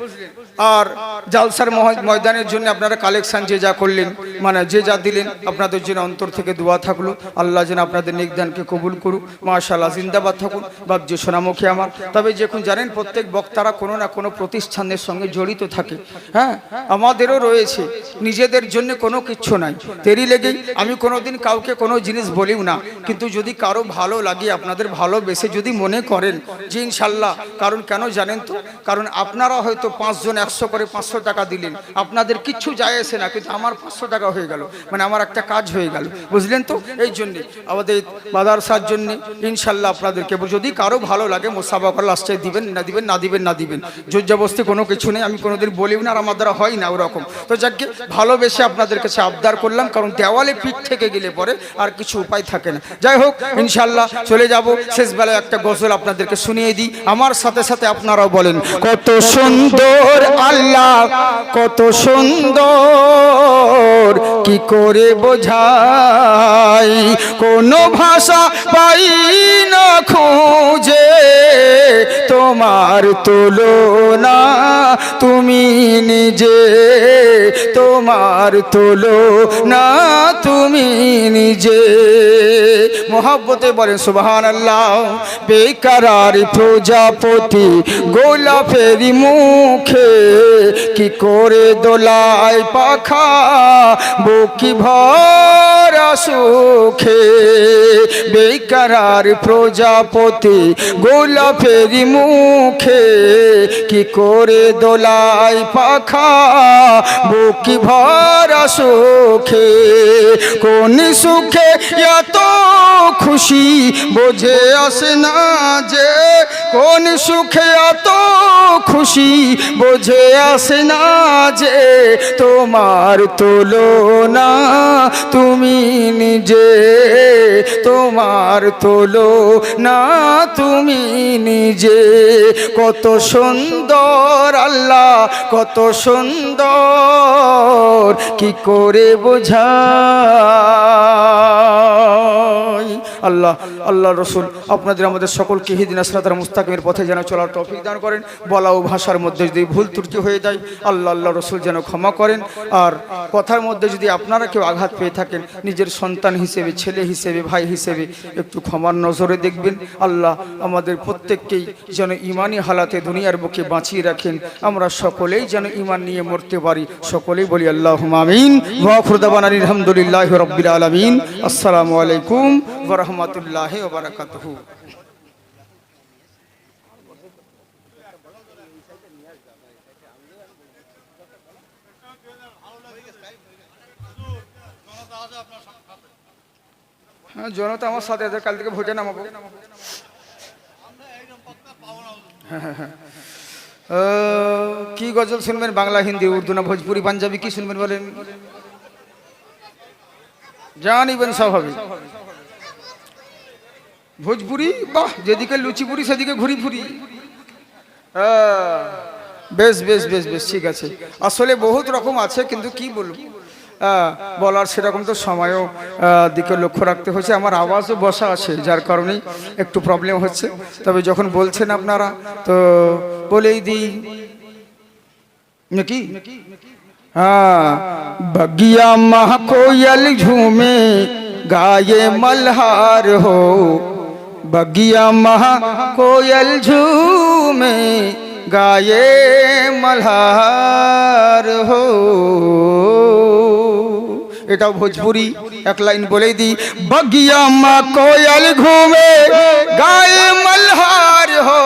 আর জালসার ময়দানের জন্য আপনারা কালেকশন যে যা করলেন, মানে যে যা দিলেন, আপনাদের জন্য অন্তর থেকে দোয়া থাকলো, আল্লাহ যেন আপনাদের নেকদানকে কবুল করুক। মাশাআল্লাহ, জিন্দাবাদ থাকুন বাবজি সোনামুখী আমার। তবে যখন জানেন প্রত্যেক বক্তারা কোনো না কোনো প্রতিষ্ঠানের সঙ্গে জড়িত থাকে, হ্যাঁ, আমাদেরও রয়েছে, নিজেদের জন্য কোনো কিচ্ছু নাই, তেরি লেগেই আমি কোনোদিন কাউকে কোনো জিনিস বলিও না, কিন্তু যদি কারো ভালো লাগে আপনাদের ভালোবেসে যদি মনে করেন যে ইনশাল্লাহ, কারণ কেন জানেন তো, কারণ আপনারা হয়তো 5 জন 100 করে 500 টাকা দিলেন, আপনাদের কিচ্ছু যায় আসে না, কিন্তু আমার 500 টাকা হয়ে গেল, মানে আমার একটা কাজ হয়ে গেল, বুঝলেন তো? এই জন্যে আমাদের মাদ্রাসার জন্য ইনশাল্লাহ আপনাদেরকে যদি কারো ভালো লাগে মুসাবাকা লাস্টে দিবেন, না দিবেন, না দিবেন, না দিবেন, জোরজবস্তি কোনো কিছু নেই, আমি কোনোদিন বলিও না, আর আমার দ্বারা হয় না ওরকম। তো যাকে ভালোবেসে আপনাদের কাছে আবদার করলাম, কারণ দেওয়ালে পিঠ থেকে গেলে পরে আর কিছু উপায় থাকে না। যাই হোক, ইনশাল্লাহ চলে যাব, শেষ বেলায় একটা গজল আপনাদেরকে শুনিয়ে দিই, আমার সাথে সাথে আপনারাও বলেন। কত সুন্দর আল্লাহ, কত সুন্দর, কি করে বোঝাই, কোনো ভাষা পাই না খুঁজে, তোমার তুলনা তুমি নিজে, তোমার তুলনা তুমি নিজে। মোহাব্বতে বলেন সুবহানাল্লাহ। বেকারার প্রজাপতি গোলাপের মুখে, কি করে দোলায় পাখা বুকি ভরা সুখে। বেকারার প্রজাপতি গোলাপের মুখে, কি করে দোলায় পাখা বুকি ভরা সুখে। কোন সুখে এত খুশি বোঝে আসে না যে, কোন সুখে এত খুশি বোঝে আসে না যে, তোমার তুলনা তুমি নিজে, তোমার তুলনা তুমি নিজে। কত সুন্দর আল্লাহ, কত সুন্দর, কি করে বোঝাই। আল্লাহ আল্লাহ রসুল আপনাদের আমাদের সকলকে হিদিনাস সিরাতাল মুস্তাকিমের পথে যেন চলার তৌফিক দান করেন। বলা ও ভাষার মধ্যে যদি ভুল ত্রুটি হয়ে যায় আল্লাহ আল্লাহ রসুল যেন ক্ষমা করেন। আর কথার মধ্যে যদি আপনারা কেউ আঘাত পেয়ে থাকেন, নিজের সন্তান হিসেবে, ছেলে হিসেবে, ভাই হিসেবে একটু ক্ষমার নজরে দেখবেন। আল্লাহ আমাদের প্রত্যেককেই যেন ইমানি হালাতে দুনিয়ার বুকে বাঁচিয়ে রাখেন, আমরা সকলেই যেন ইমান নিয়ে মরতে পারি। সকলেই বলি আল্লাহুম্মা আমিন। ওয়া আখিরু দাওয়ানা আলহামদুলিল্লাহি রাব্বিল আলামিন। আসসালামু আলাইকুম ওয়া রাহমাতুল্লাহি ওয়া বারাকাতুহু। হ্যাঁ, জনতা আমার সাথে আছে, কাল থেকে ভোটে নামাবো। কি গজল শুনবেন, বাংলা, হিন্দি, উর্দু না ভোজপুরি, পাঞ্জাবি, কি শুনবেন বলেন? জানিবেন স্বাভাবিক ভোজপুরি। বাহ, যেদিকে লুচিপুরি সেদিকে ঘুরি ফুরি। বেশ বেশ বেশ বেশ, ঠিক আছে। আসলে বহুত রকম আছে, কিন্তু কি বলবো বলার সেরকম তো সময়ও দিকে লক্ষ্য রাখতে হচ্ছে। আমার আওয়াজও বসা আছে, যার কারণেই একটু প্রবলেম হচ্ছে। তবে যখন বলছেন আপনারা তো বলেই দিই নাকি। हाँ, बगिया मह कोयल झूमे गाये मल्हार हो, बगिया मह कोयल झूमे गाये मल्हार हो। এটাও ভোজপুরি, এক লাইন বলেই দিই। बगिया मह कोयल घूमे गाये मल्हार हो,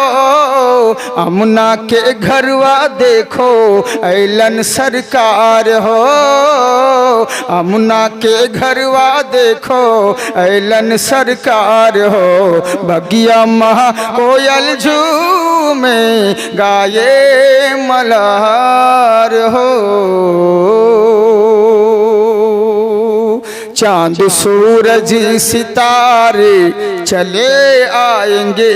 अमुना के घरवा देखो ऐलन सरकार हो, अमुना के घरवा देखो ऐलन सरकार हो, बगिया महा कोयल झूमे गाये मल्हार हो। चांद सूरज सितारे चले आएंगे,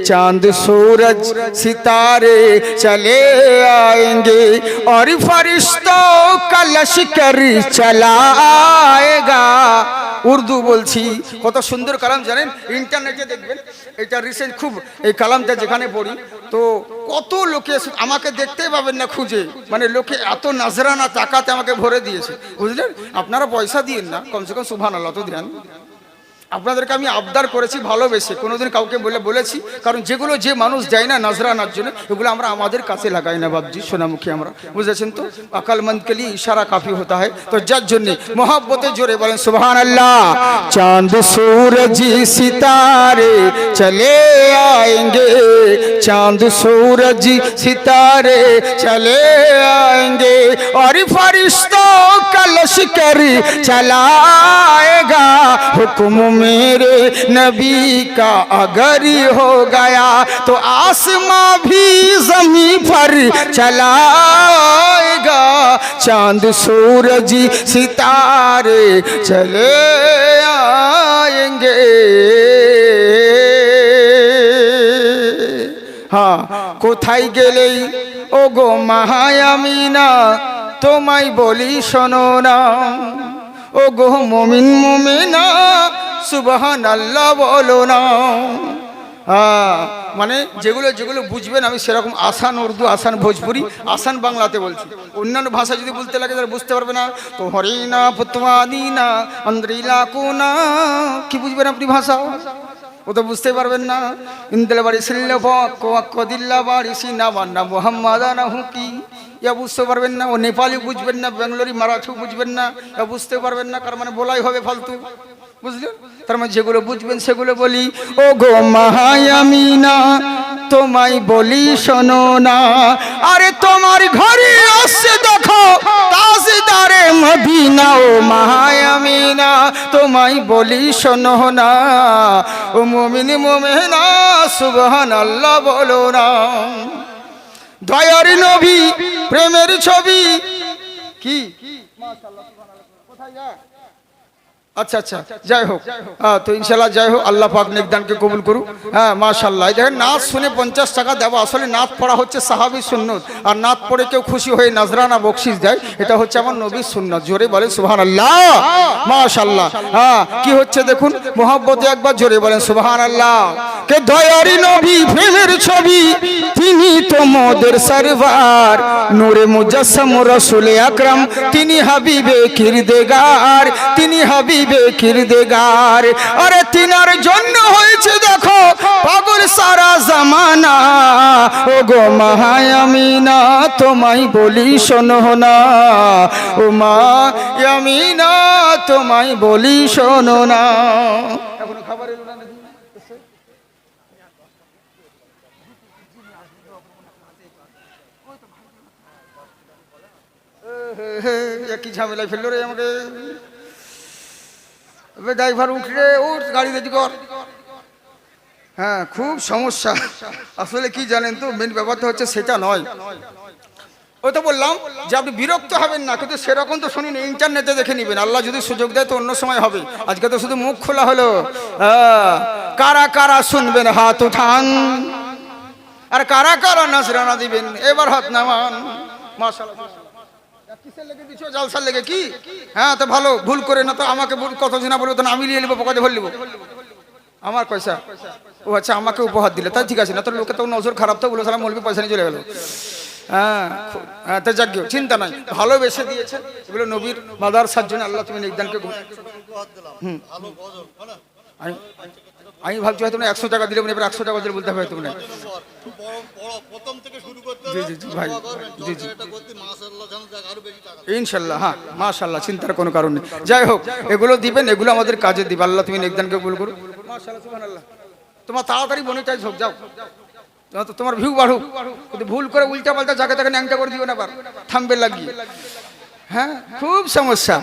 चांद सूरज सितारे चले आएंगे, और फरिश्तों का लश्कर चला आएगा। উর্দু বলছি, কত সুন্দর কালাম জানেন, ইন্টারনেটে দেখবেন। এটা রিসেন্ট খুব, এই কালামটা যেখানে পড়ি তো কত লোকে আমাকে দেখতেই পাবেন না খুঁজে, মানে লোকে এত নাজরানা তাকাতে আমাকে ভরে দিয়েছে, বুঝলেন। আপনারা পয়সা দিয়েন না, কমসে কম সুবহানাল্লাহ তো দেন। আপনাদেরকে আমি আবদার করেছি ভালোবেসে, কোনোদিন কাউকে বলেছি, কারণ যেগুলো যে মানুষ দেয় না নাজরানার জন্য, এগুলো আমরা আমাদের কাছে লাগাই না বাবজি, সোনামুখী আমরা, বুঝেছেন তো। আকলমন্দকে লিয়ে ইশারা কাফি হতা হয়। তো যার জন্য মোহাব্বতে জোরে বলেন সুবহানাল্লাহ। চাঁদ सूरज सितारे चले आएंगे, चांद सूरज सितारे चले आएंगे, और फरिश्तों का लश्कर चलाएगा, हुक्म मेरे नबी का अगर हो गया तो आसमां भी ज़मीं पर चलाएगा, चांद सूरज सितारे चले आएंगे। হ্যাঁ কোথায় গেলেই ও গো মায়ামিনা তোমায় বলি শোনো না ও গো মুমিন মুমিনা সুবহানাল্লাহ বলো না মানে যেগুলো যেগুলো বুঝবেন আমি সেরকম আসান উর্দু আসান ভোজপুরি আসান বাংলাতে বলছি অন্যান্য ভাষা যদি বলতে লাগে তারা বুঝতে পারবে না তো হরিনা ফুতওয়াদিনা আন্দ্রিলা কোনা কি বুঝবেন আপনি ভাষা ও তো বুঝতে পারবেন না ইন্দল বাড়ি সিল্লা কদিল্লা বাড়ি সিনা বান্না মোহাম্মদানা হুকি ইয়া বুঝতে পারবেন না ও নেপালি বুঝবেন না বেঙ্গলোরি মারাঠিও বুঝবেন না ইয়া বুঝতে পারবেন না কার মানে বলাই হবে ফালতু বুঝলেন তার মানে যেগুলো বুঝবেন সেগুলো বলি ও গো মায়ামিনা তোমায় বলি শোনো না আরে তোমার ঘরে আসছে দেখো তাজদারে মদিনা ও মায়ামিনা তোমায় বলি শোনো না ও মুমিন মুমিনা সুবহানাল্লাহ বলো না দয়ার নবী প্রেমের ছবি কি মাশাআল্লাহ সুবহানাল্লাহ কোথায় যায় আচ্ছা আচ্ছা যাই হোক তো ইনশাআল্লাহ যাই হোক আল্লাহ পাক নেকদানকে কবুল করুক হ্যাঁ মাশাআল্লাহ দেখেন নাচ শুনে 50 টাকা দেওয়া আসলে নাচ পড়া হচ্ছে সাহাবী সুন্নত আর নাচ পড়ে কেউ খুশি হয়ে নজরানা বকশিশ দেয় এটা হচ্ছে আমার নবীর সুন্নত জোরে বলেন সুবহানাল্লাহ মাশাআল্লাহ হ্যাঁ কি হচ্ছে দেখুন মোহাব্বতে একবার জোরে বলেন সুবহানাল্লাহ কে দয়ারি নবী প্রেমের ছবি তিনি তো মোদের সরওয়ার নূরে মুজাসসাম রাসূল আকরাম তিনি হাবিবে কিরদেগার তিনি হাবিবে কিরদেগার আরে তিনার জন্য হয়েছে দেখো পাগল সারা জামানা ও গো মায়ামিনা তোমায় বলি শোনো না ও মায়ামিনা তোমায় বলি শোনো না এখনো খাবার এলো না নাকি কি ঝামেলায় ফেললো রে আমাকে ড্রাইভার উঠলে উঠ গাড়ি রেডি কর হ্যাঁ খুব সমস্যা আসলে কি জানেন তো মেন ব্যাপারটা হচ্ছে সেটা নয় ওই তো বললাম যে আপনি বিরক্ত হবেন না কিন্তু সেরকম তো শুনিনি ইন্টারনেটে দেখে নেবেন আল্লাহ যদি সুযোগ দেয় তো অন্য সময় হবে আজকে তো শুধু মুখ খোলা হলো কারা কারা শুনবেন হাত উঠান আর কারা কারা নজরানা দিবেন এবার হাত নামান মাশাআল্লাহ কিসের লেগে দিছো জালসার লেগে কি হ্যাঁ তো ভালো ভুল করে না তো আমাকে কত জনা বলবো তো আমি নিয়ে নেবো পকেটে ভরে নেবো আমার পয়সা ও আচ্ছা আমাকে উপহার দিলে তাই ঠিক আছে না তো লোকে তো নজর খারাপ তো বলে সালাম মৌলবি পয়সা নিয়ে চলে গেল হ্যাঁ হ্যাঁ তো যাক চিন্তা নাই ভালোবেসে দিয়েছে এগুলো নবীর মাদারসার জন্য আল্লাহ তুমি নেকদানকে আমি ভাবছি হয়তো 100 টাকা দিলে এবার 100 টাকা দিলে বলতে হবে তুমি প্রথম থেকে শুরু করতে হবে জি জি ভাই জি জি ইনশাআল্লাহ হ্যাঁ মাশাআল্লাহ চিন্তার কোনো কারণ নেই যাই হোক এগুলো দিবেন এগুলো আমাদের কাজে দিবে আল্লাহ তুমি নেকদানকে কবুল করো মাশাআল্লাহ সুবহানাল্লাহ তোমার তাড়াতাড়ি মনিটাইজ হোক যাও তো তোমার ভিউ বাড়ুক কিন্তু ভুল করে উল্টা পাল্টা জায়গা থেকে ন্যাংটা করে দিও না আবার থামবে লাগিয়ে হ্যাঁ খুব সমস্যা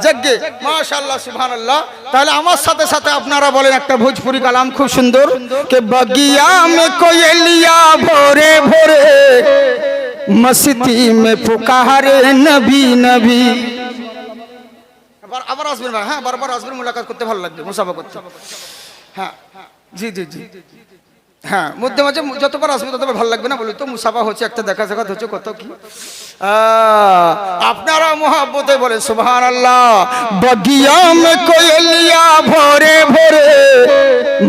যজ্ঞে মাশাআল্লাহ সুবহানাল্লাহ তাহলে আমার সাথে সাথে আপনারা বলেন একটা ভোজপুরি কালাম খুব সুন্দর কে বগিয়া মে কোয়েলিয়া ভোরে ভোরে মস্তি মে পুকারে নবী নবী আবার আসবেন হ্যাঁ বারবার আসবেন মুলাকাত করতে ভালো লাগবে মুসাফা করতে হ্যাঁ জি জি জি হ্যাঁ মধ্যে মাঝে যতবার আসবে ততবার ভালো লাগবে না বলি তো মুসাফা হচ্ছে একটা দেখা সাক্ষাৎ হচ্ছে কত কি আপনারা মোহাব্বতে বলে সুবহানাল্লাহ বগিয়া মে কোয়েলিয়া ভোরে ভোরে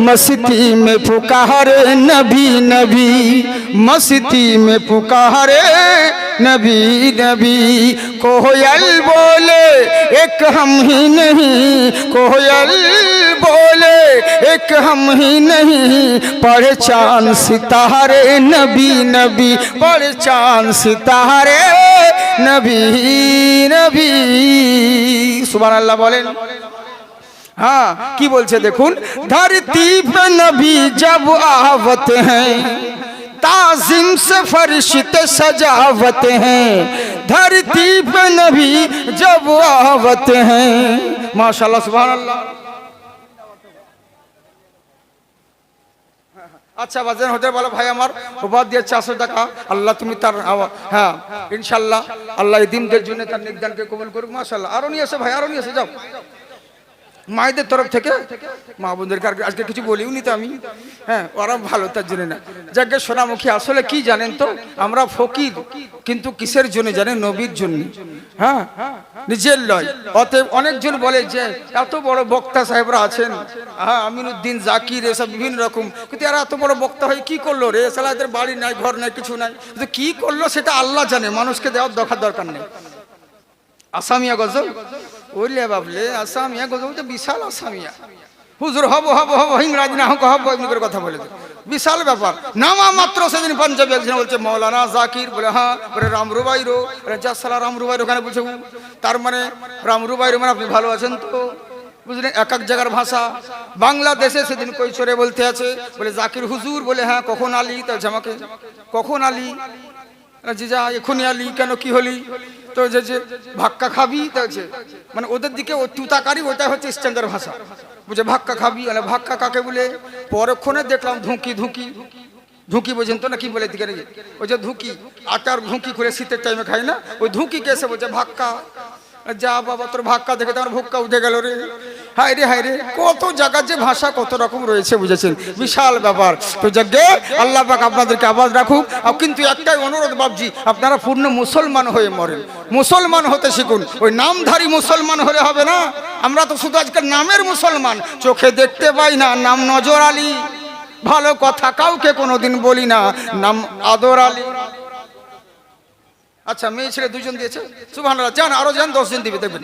মস্তি মে পুকারে নবী নবী মস্তি মে পুকারে नबी नबी कोयल बोले एक हम ही नहीं कोयल बोले एक हम ही नहीं पढ़े चांद सितारे नबी नबी पढ़े चांद सितारे नबी नबी सुभान बोलें हाँ की बोलছে দেখুন धरती पे नबी जब आवत हैं ताज़िम से फरिश्ते सजावत हैं धरती पे नबी जब आवत हैं माशाल्लाह सुभान अल्लाह अच्छा बाजान होते वाला भाई हमार उपहार दिया 400 টাকা আল্লাহ তুমি তার হ্যাঁ ইনশাআল্লাহ আল্লাহ এই দিনদের জন্য তার নেকদানকে কবুল করুক মাশাআল্লাহ আরো নিয়ে এসে ভাই আরো নিয়ে এসে যাও মায়েদের তরফ থেকে মা বোনদেরকে আজকে কিছু বলিও নি তো আমি, হ্যাঁ ওরা ভালো তার জন্য না। যাকে সোনামুখী আসলে কি জানেন তো, আমরা ফকির কিন্তু কিসের জন্য জানেন? নবীর জন্য, হ্যাঁ নিজের লয়। অতএব অনেকজন বলে যে এত বড় বক্তা সাহেবরা আছেন, হ্যাঁ আমিনুদ্দিন জাকির এসব বিভিন্ন রকম, কিন্তু এরা এত বড় বক্তা হয়ে কি করলো রে? সালা এদের বাড়ি নাই, ঘর নাই, কিছু নাই, কিন্তু কি করলো সেটা আল্লাহ জানে, মানুষকে দেওয়ার দরকার নেই। আসামিয়া গজল ওইলে বাবলে, আসামিয়া গজল তো বিশাল আসামিয়া। হুজুর হব হব হব হিংরাজ না হোক হব, এমনি করে কথা বলে বিশাল ব্যাপার। নামা মাত্র সেদিন পাঞ্জাবি একজন বলছে মৌলানা জাকির, বলে হ্যাঁ, বলে রামরুবাইরো, জাসালা রামরুবাইরো, ওখানে বলছে তার মানে রামরুবাইরো মানে আপনি ভালো আছেন তো, বুঝলেন? এক এক জায়গার ভাষা। বাংলাদেশে সেদিন কৈশোরে বলতে আছে, বলে জাকির হুজুর, বলে হ্যাঁ কখন আলি? তা আমাকে কখন আলি? যা এখনই আলি কেন, কি হলি? তো যে ভাক্কা খাবি, মানে ওদের দিকে ও তুতাকারি, ওটা হচ্ছে স্ট্যান্ডার্ড ভাষা, বুঝে ভাক্কা খাবি, মানে ভাক্কা কাকে বলে? পরক্ষণে দেখলাম ধুঁকি ধুঁকি ধুঁকি, বোঝেন তো না কি বলে দিকে? ওই যে ধুঁকি, আটার ধুঁকি করে শীতের টাইমে খাই না, ওই ধুঁকিকে এসে বলছে ভাক্কা। যা বাবা, তোর ভাক্কা দেখে তো আমার ভুক্কা উঠে গেল রে। হায় রে হায় রে, কত জায়গার যে ভাষা কত রকম রয়েছে, বুঝেছেন? বিশাল ব্যাপার। তো যাকে আল্লাহ পাক আপনাদেরকে আবাদ রাখুক। কিন্তু একটাই অনুরোধ বাবজি, আপনারা পূর্ণ মুসলমান হয়ে মরেন, মুসলমান হতে শিখুন। ওই নামধারী মুসলমান হলে হবে না। আমরা তো শুধু আজকাল নামের মুসলমান, চোখে দেখতে পাই না, নাম নজর আলী, ভালো কথা কাউকে কোনোদিন বলি না, নাম আদর আলী। আচ্ছা, মেয়ে ছেলে দুজন দিয়েছে, সুবহানাল্লাহ। যান আরো যান, 10 জন দিবে, দেখবেন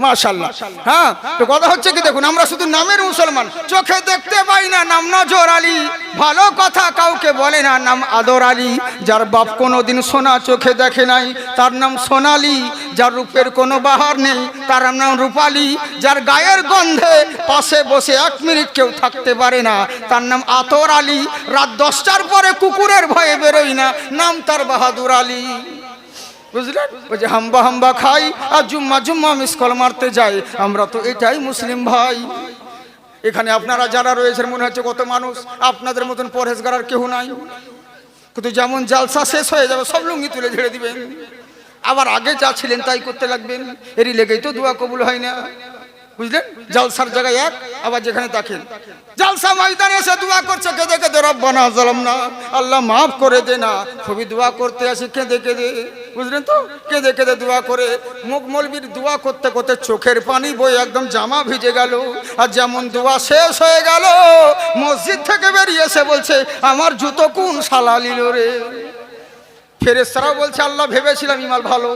মাশাআল্লাহ। হ্যাঁ, তো কথা হচ্ছে কি দেখুন, আমরা শুধু নামের মুসলমান, চোখে দেখতে পাই না, নাম নজর আলী, ভালো কথা কাউকে বলে না, নাম আদর আলী। যার বাপ কোনোদিন সোনা চোখে দেখে নাই, তার নাম সোনালী। যার রূপের কোনো বাহার নেই, তার নাম রূপালী। যার গায়ের গন্ধে পাশে বসে 1 মিনিট কেউ থাকতে পারে না, তার নাম আতর আলী। রাত 10টার পরে কুকুরের ভয়ে বেরোয় না, নাম তার বাহাদুর আলী। বুঝলেন? ওই যে হাম্বা হাম্বা খাই আর জুম্মা জুম্মা মিস কল মারতে যাই, আমরা তো এটাই মুসলিম ভাই। এখানে আপনারা যারা রয়েছেন, মনে হচ্ছে কত মানুষ, আপনাদের মতন পরহেজগার আর কেউ নাই। কিন্তু যেমন জালসা শেষ হয়ে যাবে, সব লুঙ্গি তুলে ঝেড়ে দিবেন, আবার আগে যা ছিলেন তাই করতে লাগবেন। এরই লেগেই তো দোয়া কবুল হয় না, বুঝলেন? জালসার জায়গায় এক, আবার যেখানে দেখেন জালসা ময়দানে এসে দোয়া করছে কেঁদে কেঁদে, রব্বানা যালামনা, আল্লাহ মাফ করে দে না। খুবই দোয়া করতে আসি কেঁদে কেঁদে, বুঝলেন তো? কেঁদে কেঁদে দোয়া করে, মুখ মলবির দোয়া করতে করতে চোখের পানি বয়ে একদম জামা ভিজে গেল। আর যেমন দোয়া শেষ হয়ে গেল, মসজিদ থেকে বেরিয়ে এসে বলছে আমার জুতো কোন শালা নিল রে। ফেরেশতারাও বলছে আল্লাহ ভেবেছিলাম ইমাল ভালো,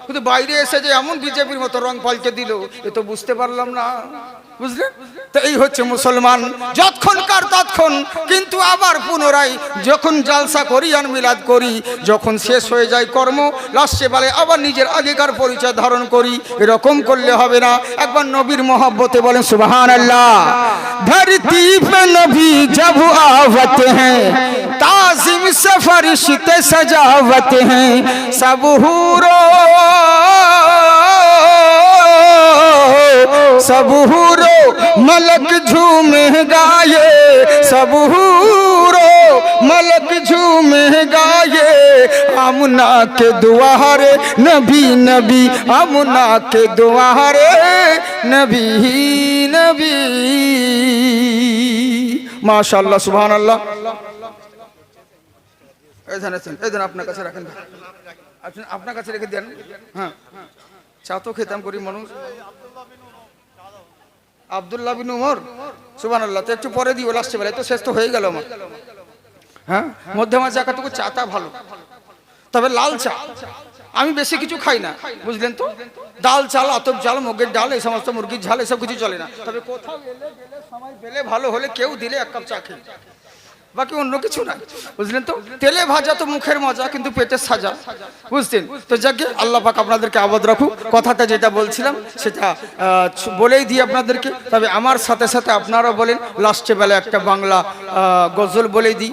কিন্তু বাইরে এসে যে এমন বিজেপির মতো রং পাল্টে দিল, এ তো বুঝতে পারলাম না, বুঝলেন? তো এই হচ্ছে মুসলমান, যতক্ষণকার ততক্ষণ। কিন্তু আবার পুনরায় যখন জালসা করি আর মিলাদ করি, যখন শেষ হয়ে যায় কর্ম, লাস্টে বলে আবার নিজের আগেকার পরিচয় ধারণ করি। এরকম করলে হবে না। একবার নবীর মহব্বতে বলেন সুবহানাল্লাহ। ধরতি পে নবী জব आवत हैं, ताज़ीम से फरिश्ते सजावत हैं, सब हूरो सब हूरो मलक झूमे गाये, सब हूरो मलक झूमे गाये, आमना के दुआरे नबी नबी, आमना के दुआरे नबी नबी। माशाअल्लाह सुबहानाल्लाह। আপনার কাছে রাখেন, আপনার কাছে রেখে দেন। হ্যাঁ, চা তো খেতাম করি মানুষ। আব্দুল্লাহ বিন উমর, সুবহানাল্লাহ। তো একটু পরে দিও, লাস্টে বেলায় তো শেষ তো হয়ে গেল আমার। হ্যাঁ, মধ্যমা জায়গাটুকু চাটা ভালো, তবে লাল চা। আমি বেশি কিছু খাই না, বুঝলেন তো? ডাল চাল, আতপ চাল, মুগের ডাল, এই সমস্ত মুরগির ঝাল, এসব কিছু চলে না। তবে কোথাও এলে গেলে সময় পেলে ভালো হলে কেউ দিলে 1 কাপ চা খেয়ে, বাকি অন্য কিছু না, বুঝলেন তো? তেলে ভাজা তো মুখের মজা, কিন্তু পেটের সাজা, বুঝতেন তো? যাকে আল্লাহ পাক আপনাদেরকে আবাদ রাখুক। কথাটা যেটা বলছিলাম সেটা বলেই দিই আপনাদেরকে। তবে আমার সাথে সাথে আপনারা বলেন, লাস্টে বেলা একটা বাংলা গজল বলেই দিই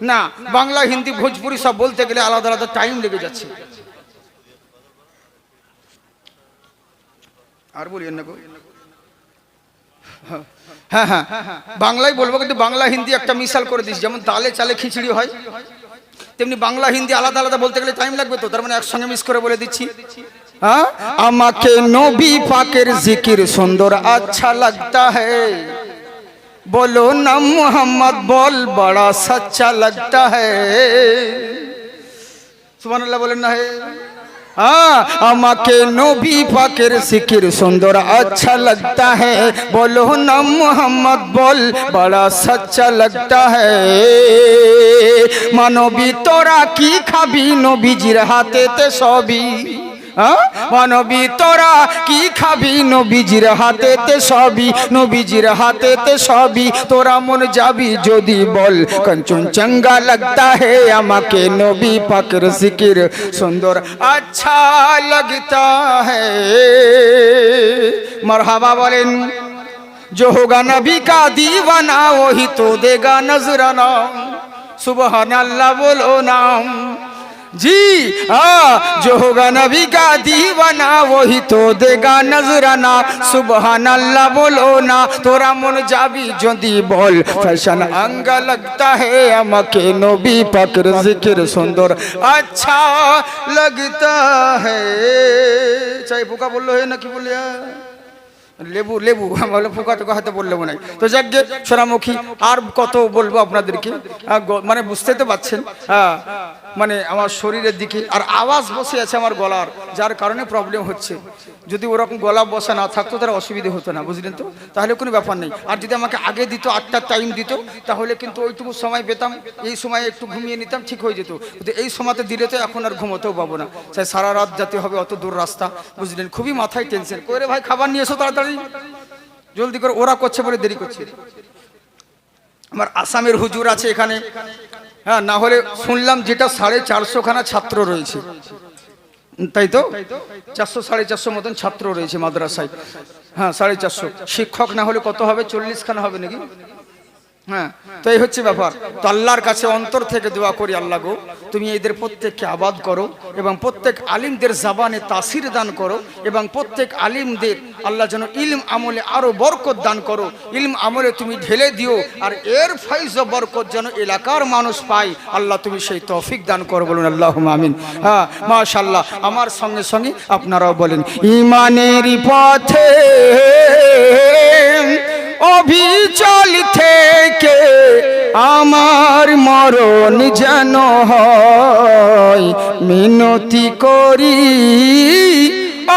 না। বাংলা, হিন্দি, ভোজপুরি সব বলতে গেলে আলাদা আলাদা টাইম লেগে যাচ্ছে। আর বলিয়েন না গো। হ্যাঁ হ্যাঁ, বাংলায় বলবো, কিন্তু বাংলা হিন্দি একটা মিশাল করে দিস। যেমন ডালে চালে খিচুড়ি হয়, তেমনি বাংলা হিন্দি আলাদা আলাদা বলতে গেলে টাইম লাগবে তো, তার মানে একসঙ্গে মিস করে বলে দিচ্ছি। हाँ আমাকে নবী পাকের জিকির সুন্দর अच्छा लगता है बोलो ना मोहम्मद बोल बड़ा सच्चा लगता है सुभान अल्लाह बोलें ना है हाँ আমাকে নবী পাকের জিকির সুন্দর अच्छा लगता है बोलो ना मोहम्मद बोल बड़ा सच्चा लगता है মানবী তোরা কি খাবি নবীজির হাতেতে সবই মানবী তোরা কি খাবি নবীজির হাতেতে সবই নবীজির হাতেতে সবই তোরা মন যাবি যদি বল कंचनजंगा लगता है আমাকে নবী পাকের জিকির সুন্দর अच्छा लगता है मरहबा बोलें जो होगा नबी का दीवाना वही तो देगा नजराना सुभान अल्लाह बोलो नाम जी हाँ जो होगा नबी का दीवाना वही तो देगा नजराना सुभान अल्लाह बोलो ना तोरा मन जाबी जदी बोल फैशन अंगा लगता है আমাকে নবী পাকের জিকির সুন্দর अच्छा लगता है চাই পোকা বললো হয় না কি বললে লেবু লেবু বলে পোকা টোকা হয়তো বললে মনে হয় তো যাকে সোনামুখী আর কত বলবো আপনাদেরকে মানে বুঝতে তো পারছেন হ্যাঁ মানে আমার শরীরের দিকে আর আওয়াজ বসে আছে আমার গলার যার কারণে প্রবলেম হচ্ছে যদি ওরকম গলা বসা না থাকতো তার অসুবিধা হতো না বুঝলেন তো তাহলে কোনো ব্যাপার নেই আর যদি আমাকে আগে দিত 8টার টাইম দিত তাহলে কিন্তু ওইটুকু সময় পেতাম এই সময় একটু ঘুমিয়ে নিতাম ঠিক হয়ে যেত কিন্তু এই সময়তে দিলে তো এখন আর ঘুমোতেও পাবো না চাই সারা রাত যেতে হবে অত দূর রাস্তা বুঝলেন খুবই মাথায় টেনশন করে ভাই খাবার নিয়ে এসো তাড়াতাড়ি জলদি করে ওরা করছে বলে দেরি করছে আমার আসামের হুজুর আছে এখানে হ্যাঁ না হলে শুনলাম যেটা 450 খানা ছাত্র রয়েছে তাই তো 400 450 মতন ছাত্র রয়েছে মাদ্রাসায় হ্যাঁ 450 শিক্ষক না হলে কত হবে 40 খানা হবে নাকি হ্যাঁ তো এই হচ্ছে ব্যাপার তো আল্লাহর কাছে অন্তর থেকে দোয়া করি আল্লাহ গো তুমি এদের প্রত্যেককে আবাদ করো এবং প্রত্যেক আলিমদের জবানে তাসির দান করো এবং প্রত্যেক আলিমদের আল্লাহ যেন ইলম আমলে আরো বরকত দান করো ইলম আমলে তুমি ঢেলে দিও আর এর ফাইজ ও বরকত যেন এলাকার মানুষ পায় আল্লাহ তুমি সেই তৌফিক দান করো বলুন আল্লাহুম্মা আমিন হ্যাঁ মাশাআল্লাহ আমার সঙ্গে সঙ্গে আপনারাও বলেন ঈমানের পথে অবিচল থেকে আমার মরণ যেন হয় মিনতি করি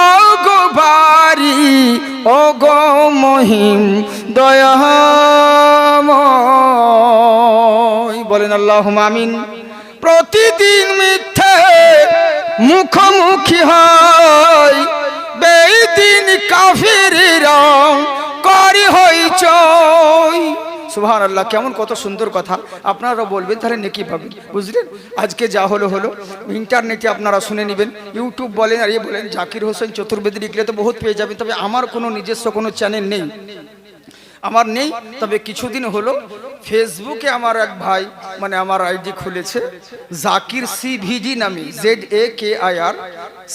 ওগো বারি ওগো মহিম দয়াময় বলেন আল্লাহুম্মা আমিন প্রতিদিন মিথ্যে মুখোমুখি হয় বেদিন কাফিররা করি হইচই সুবহানাল্লাহ কেমন কত সুন্দর কথা আপনারা বলবেন তাহলে নেকি পাবেন বুঝলেন আজকে যা হলো হলো ইন্টারনেটে আপনারা শুনে নেবেন ইউটিউব বলেন আর বলেন জাকির হোসেন চতুর্বেদী লিখলে তো বহুত পেয়ে যাবেন তবে আমার কোনো নিজস্ব কোনো চ্যানেল নেই আমার নেই তবে কিছুদিন হলো ফেসবুকে আমার এক ভাই মানে আমার আইডি খুলেছে জাকির সিভিডি নামে ZAKIR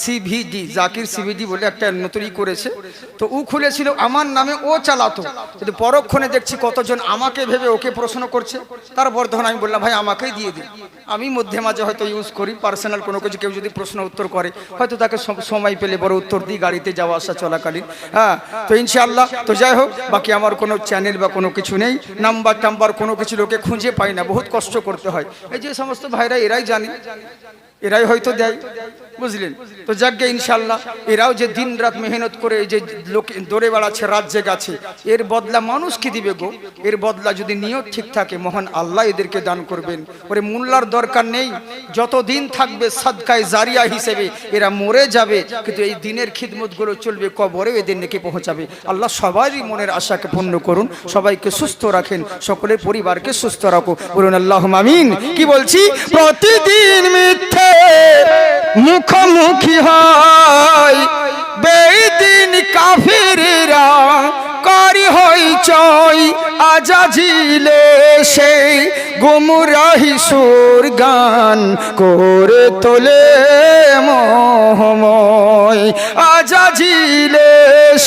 সিভিডি জাকির সিভিডি বলে একটা নতুনই করেছে তো ও খুলেছিল আমার নামে ও চালাতো কিন্তু পরক্ষণে দেখছি কতজন আমাকে ভেবে ওকে প্রশ্ন করছে তারপর তখন আমি বললাম ভাই আমাকেই দিয়ে দিন আমি মধ্যে মাঝে হয়তো ইউজ করি পার্সোনাল কোনো কিছু কেউ যদি প্রশ্ন উত্তর করে হয়তো তাকে সময় পেলে বড় উত্তর দিই গাড়িতে যাওয়া আসা চলাকালীন হ্যাঁ তো ইনশাআল্লাহ তো যাই হোক বাকি আমার কোনো চ্যানেল বা কোনো কিছু নেই নাম্বার টাম্বার কোনো কিছু লোকে খুঁজে পাই না বহুত কষ্ট করতে হয় এই যে সমস্ত ভাইরা এরাই জানে এরাই হয়তো দেয় বুঝলেন তো যাকে ইনশাআল্লাহ এরাও যে দিন রাত মেহনত করে এই যে লোক দৌড়ে বেড়াচ্ছে রাত জেগেছে এর বদলা মানুষ কি দিবে গো এর বদলা যদি নিয়ত ঠিক থাকে মহান আল্লাহ এদেরকে দান করবেন ওরে মোল্লার দরকার নেই যত দিন থাকবে সাদকায়ে জারিয়া হিসেবে এরা মরে যাবে কিন্তু এই দিনের খিদমতগুলো চলবে কবরে এদের নেকি পৌঁছাবে আল্লাহ সবারই মনের আশাকে পূর্ণ করুন সবাইকে সুস্থ রাখেন সকলের পরিবারকে সুস্থ রাখো বলুন আল্লাহুম্মা আমিন কি বলছি প্রতিদিন মিথ্যে মুখোমুখি হয় বেদিন কাফিররা করি হইচই আজাজিলে সেই গুমরাহি সুর গান করে তোলে মোহময় আজাজিলে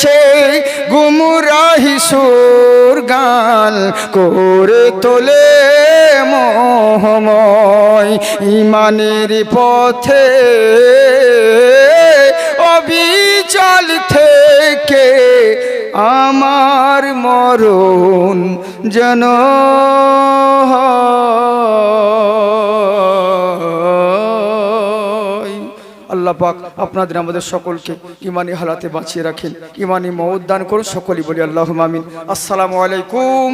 সেই গুমরাহি সুর গান করে তোলে মোহময় ঈমানের পথে অবি আমার মরণ যেন আল্লাহ পাক আপনাদের আমাদের সকলকে ইমানি হালাতে বাঁচিয়ে রাখেন, ইমানি মওত দান করুন। সকলেই বলি আল্লাহুম্মা আমিন। আসসালামু আলাইকুম।